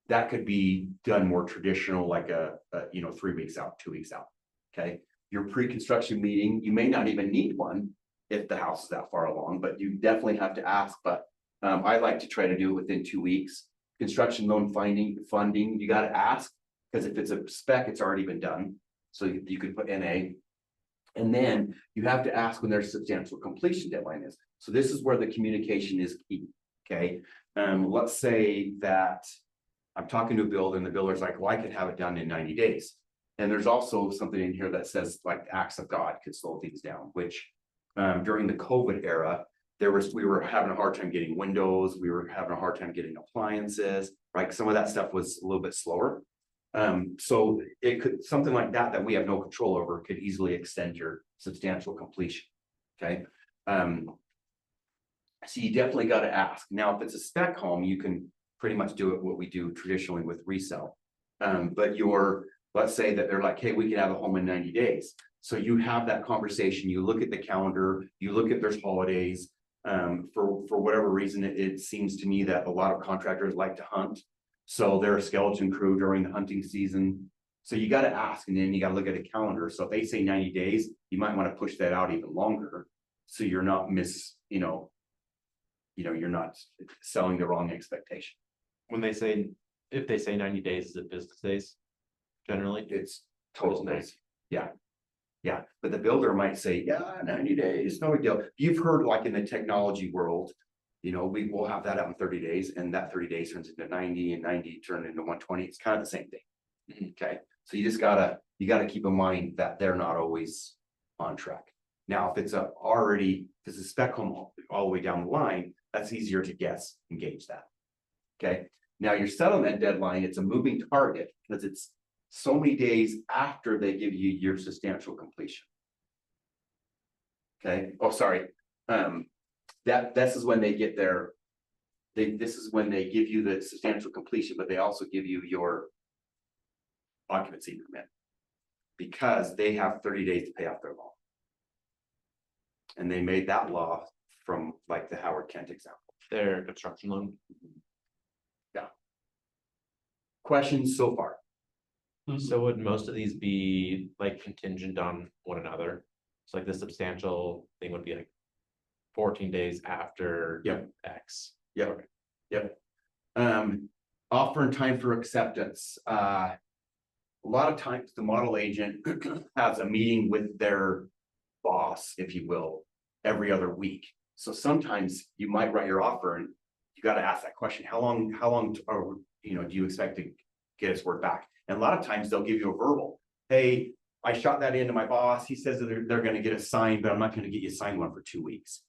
That could be done more traditional, like a 3 weeks out, 2 weeks out. Okay. Your pre-construction meeting, you may not even need one if the house is that far along, but you definitely have to ask. But I like to try to do it within 2 weeks. Construction loan funding, you got to ask because if it's a spec, it's already been done. So you could put NA. And then you have to ask when their substantial completion deadline is. So this is where the communication is key. Okay. Let's say that I'm talking to a builder and the builder's like, well, I could have it done in 90 days. And there's also something in here that says like acts of God could slow things down, which during the COVID era, we were having a hard time getting windows. We were having a hard time getting appliances, right? Some of that stuff was a little bit slower. So it could, something like that we have no control over could easily extend your substantial completion. Okay. So you definitely got to ask. Now, if it's a spec home, you can pretty much do it what we do traditionally with resale. But let's say that they're like, hey, we can have a home in 90 days. So you have that conversation, you look at the calendar, you look at there's holidays. For whatever reason, it seems to me that a lot of contractors like to hunt. So they're a skeleton crew during the hunting season. So you got to ask, and then you got to look at a calendar. So if they say 90 days, you might want to push that out even longer. So you're not you're not selling the wrong expectation. If they say 90 days, is it business days? Generally, It's total days. Yeah. Yeah. But the builder might say, yeah, 90 days, no big deal. You've heard like in the technology world, we will have that out in 30 days and that 30 days turns into 90 and 90 turn into 120. It's kind of the same thing. Okay. So you gotta keep in mind that they're not always on track. Now, if it's a spec home all the way down the line, that's easier to guess and gauge that. Okay. Now your settlement deadline, it's a moving target because it's so many days after they give you your substantial completion. Okay. Oh, sorry. This is when they get this is when they give you the substantial completion, but they also give you your occupancy permit because they have 30 days to pay off their loan. And they made that law from like the Howard Kent example. their construction loan. Yeah. Questions so far? So would most of these be like contingent on one another? So like the substantial thing would be like 14 days after Yep. X. Yep. Yep. Offer and time for acceptance. A lot of times the model agent has a meeting with their boss, if you will, every other week. So sometimes you might write your offer and you got to ask that question. How long, do you expect to get his word back? And a lot of times they'll give you a verbal. Hey, I shot that into my boss. He says that they're going to get a sign, but I'm not going to get you a signed one for 2 weeks.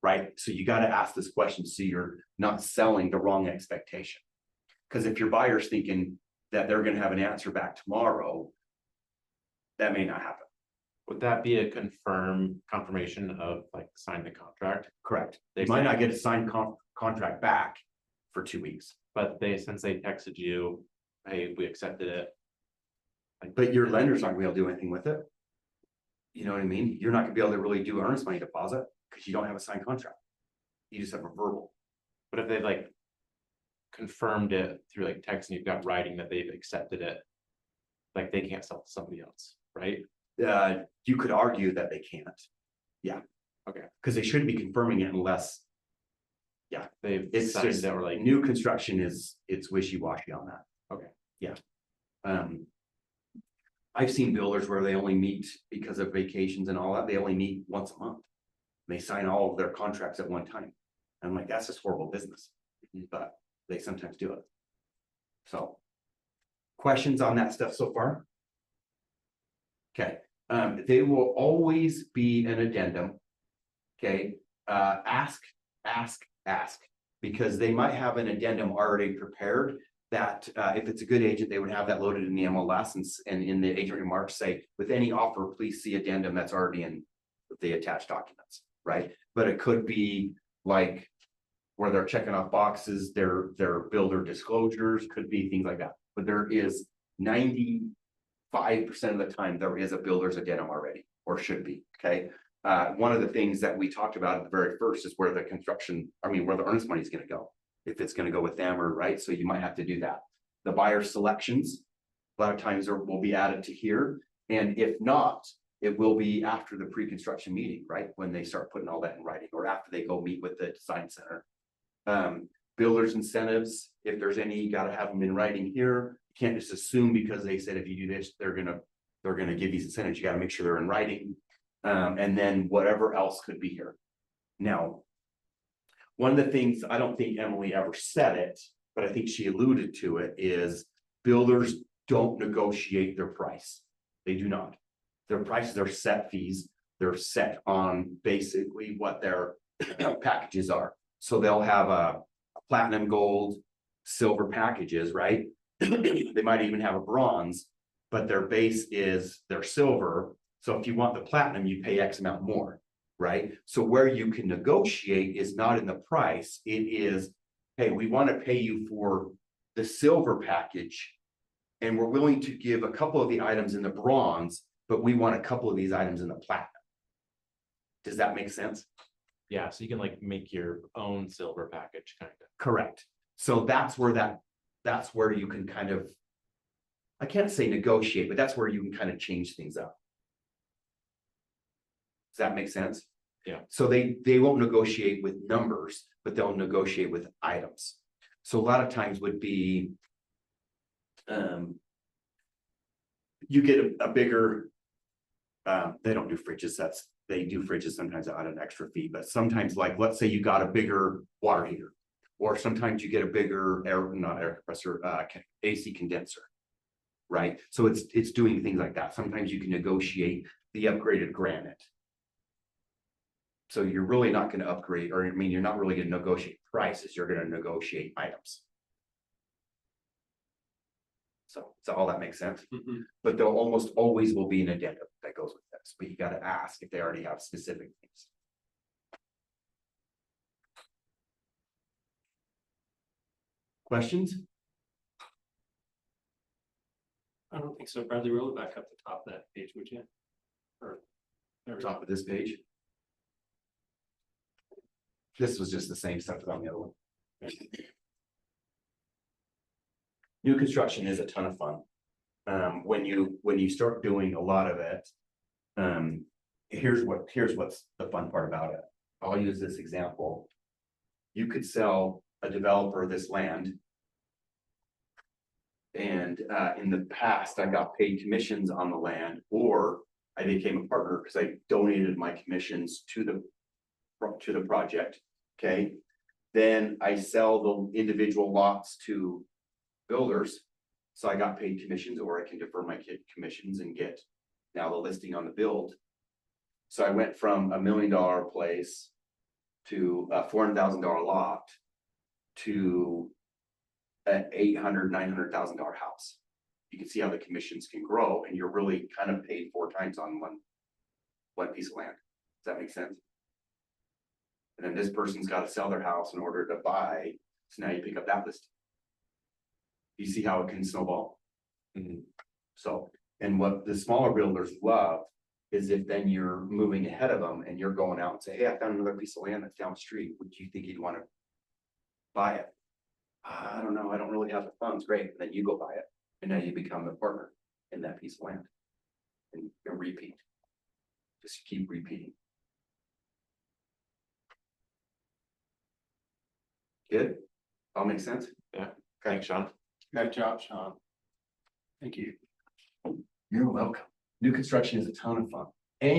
Right. So you got to ask this question so you're not selling the wrong expectation. Because if your buyer's thinking that they're going to have an answer back tomorrow, that may not happen. Would that be a confirmation of like sign the contract? Correct. They They might say- not get a signed contract back for 2 weeks. But since they texted you hey, we accepted it. But your lender's not gonna be able to do anything with it. You know what I mean? You're not gonna be able to really do earnest money deposit because you don't have a signed contract. You just have a verbal. But if they've like confirmed it through like text and you've got writing that they've accepted it, like they can't sell to somebody else, right? You could argue that they can't. Yeah. Okay. Because they shouldn't be confirming it unless They've it's signed just it or like, new construction it's wishy-washy on that. Okay. Yeah. I've seen builders where they only meet because of vacations and all that, they only meet once a month. They sign all of their contracts at one time. I'm like, that's just horrible business, but they sometimes do it. So. Questions on that stuff so far? Okay, they will always be an addendum. Okay, ask, because they might have an addendum already prepared that if it's a good agent, they would have that loaded in the MLS and in the agent remarks say, with any offer, please see addendum that's already in the attached documents, right? But it could be like where they're checking off boxes, their builder disclosures, could be things like that. But there is 95% of the time, there is a builder's addendum already, or should be, okay? One of the things that we talked about at the very first is where the where the earnest money is gonna go. If it's gonna go with them or right, so you might have to do that. The buyer selections, a lot of times will be added to here, and if not, it will be after the pre-construction meeting, right? When they start putting all that in writing, or after they go meet with the design center. Builders incentives, if there's any, you gotta have them in writing here. You can't just assume because they said if you do this, they're gonna give these incentives. You gotta make sure they're in writing. And then whatever else could be here. Now, one of the things, I don't think Emily ever said it, but I think she alluded to it, is builders don't negotiate their price. They do not. Their prices are set fees. They're set on basically what their packages are. So they'll have a platinum, gold, silver packages, right? They might even have a bronze, but their base is their silver. So if you want the platinum, you pay X amount more, right? So where you can negotiate is not in the price. It is, hey, we want to pay you for the silver package, and we're willing to give a couple of the items in the bronze, but we want a couple of these items in the platinum. Does that make sense? yeah, so you can like make your own silver package kind of. Correct. So that's where you can kind of, I can't say negotiate, but that's where you can kind of change things up. Does that make sense? Yeah. So they won't negotiate with numbers, but they'll negotiate with items. So a lot of times would be, you get a bigger, they don't do fridges, they do fridges sometimes at an extra fee, but sometimes, like, let's say you got a bigger water heater, or sometimes you get a bigger not air compressor, AC condenser, right? So it's doing things like that. Sometimes you can negotiate the upgraded granite. So you're really not going to upgrade, or you're not really going to negotiate prices, you're going to negotiate items. So all that makes sense. Mhm. But there almost always will be an addendum that goes with this, but you got to ask if they already have specific things. Questions? I don't think so. Bradley, roll it back up the top of that page, would you? Or there we go. Top of this page. This was just the same stuff as on the other one. New construction is a ton of fun. When you start doing a lot of it, here's what's the fun part about it. I'll use this example. You could sell a developer this land. And in the past, I got paid commissions on the land, or I became a partner because I donated my commissions to the project. Okay, then I sell the individual lots to builders. So I got paid commissions, or I can defer my commissions and get now the listing on the build. So I went from $1 million place to a $400,000 lot to an $800,000, $900,000 house. You can see how the commissions can grow, and you're really kind of paid 4 times on one piece of land. Does that make sense? And then this person's got to sell their house in order to buy. So now you pick up that listing. You see how it can snowball? Mhm. So, and what the smaller builders love is if then you're moving ahead of them and you're going out and say, hey, I found another piece of land that's down the street. Would you think you'd want to buy it? I don't know. I don't really have the funds. Great. And then you go buy it. And now you become a partner in that piece of land. And repeat. Just keep repeating. Good? All makes sense? Thanks, Sean. Good job, Sean. Thank you. You're welcome. New construction is a ton of fun.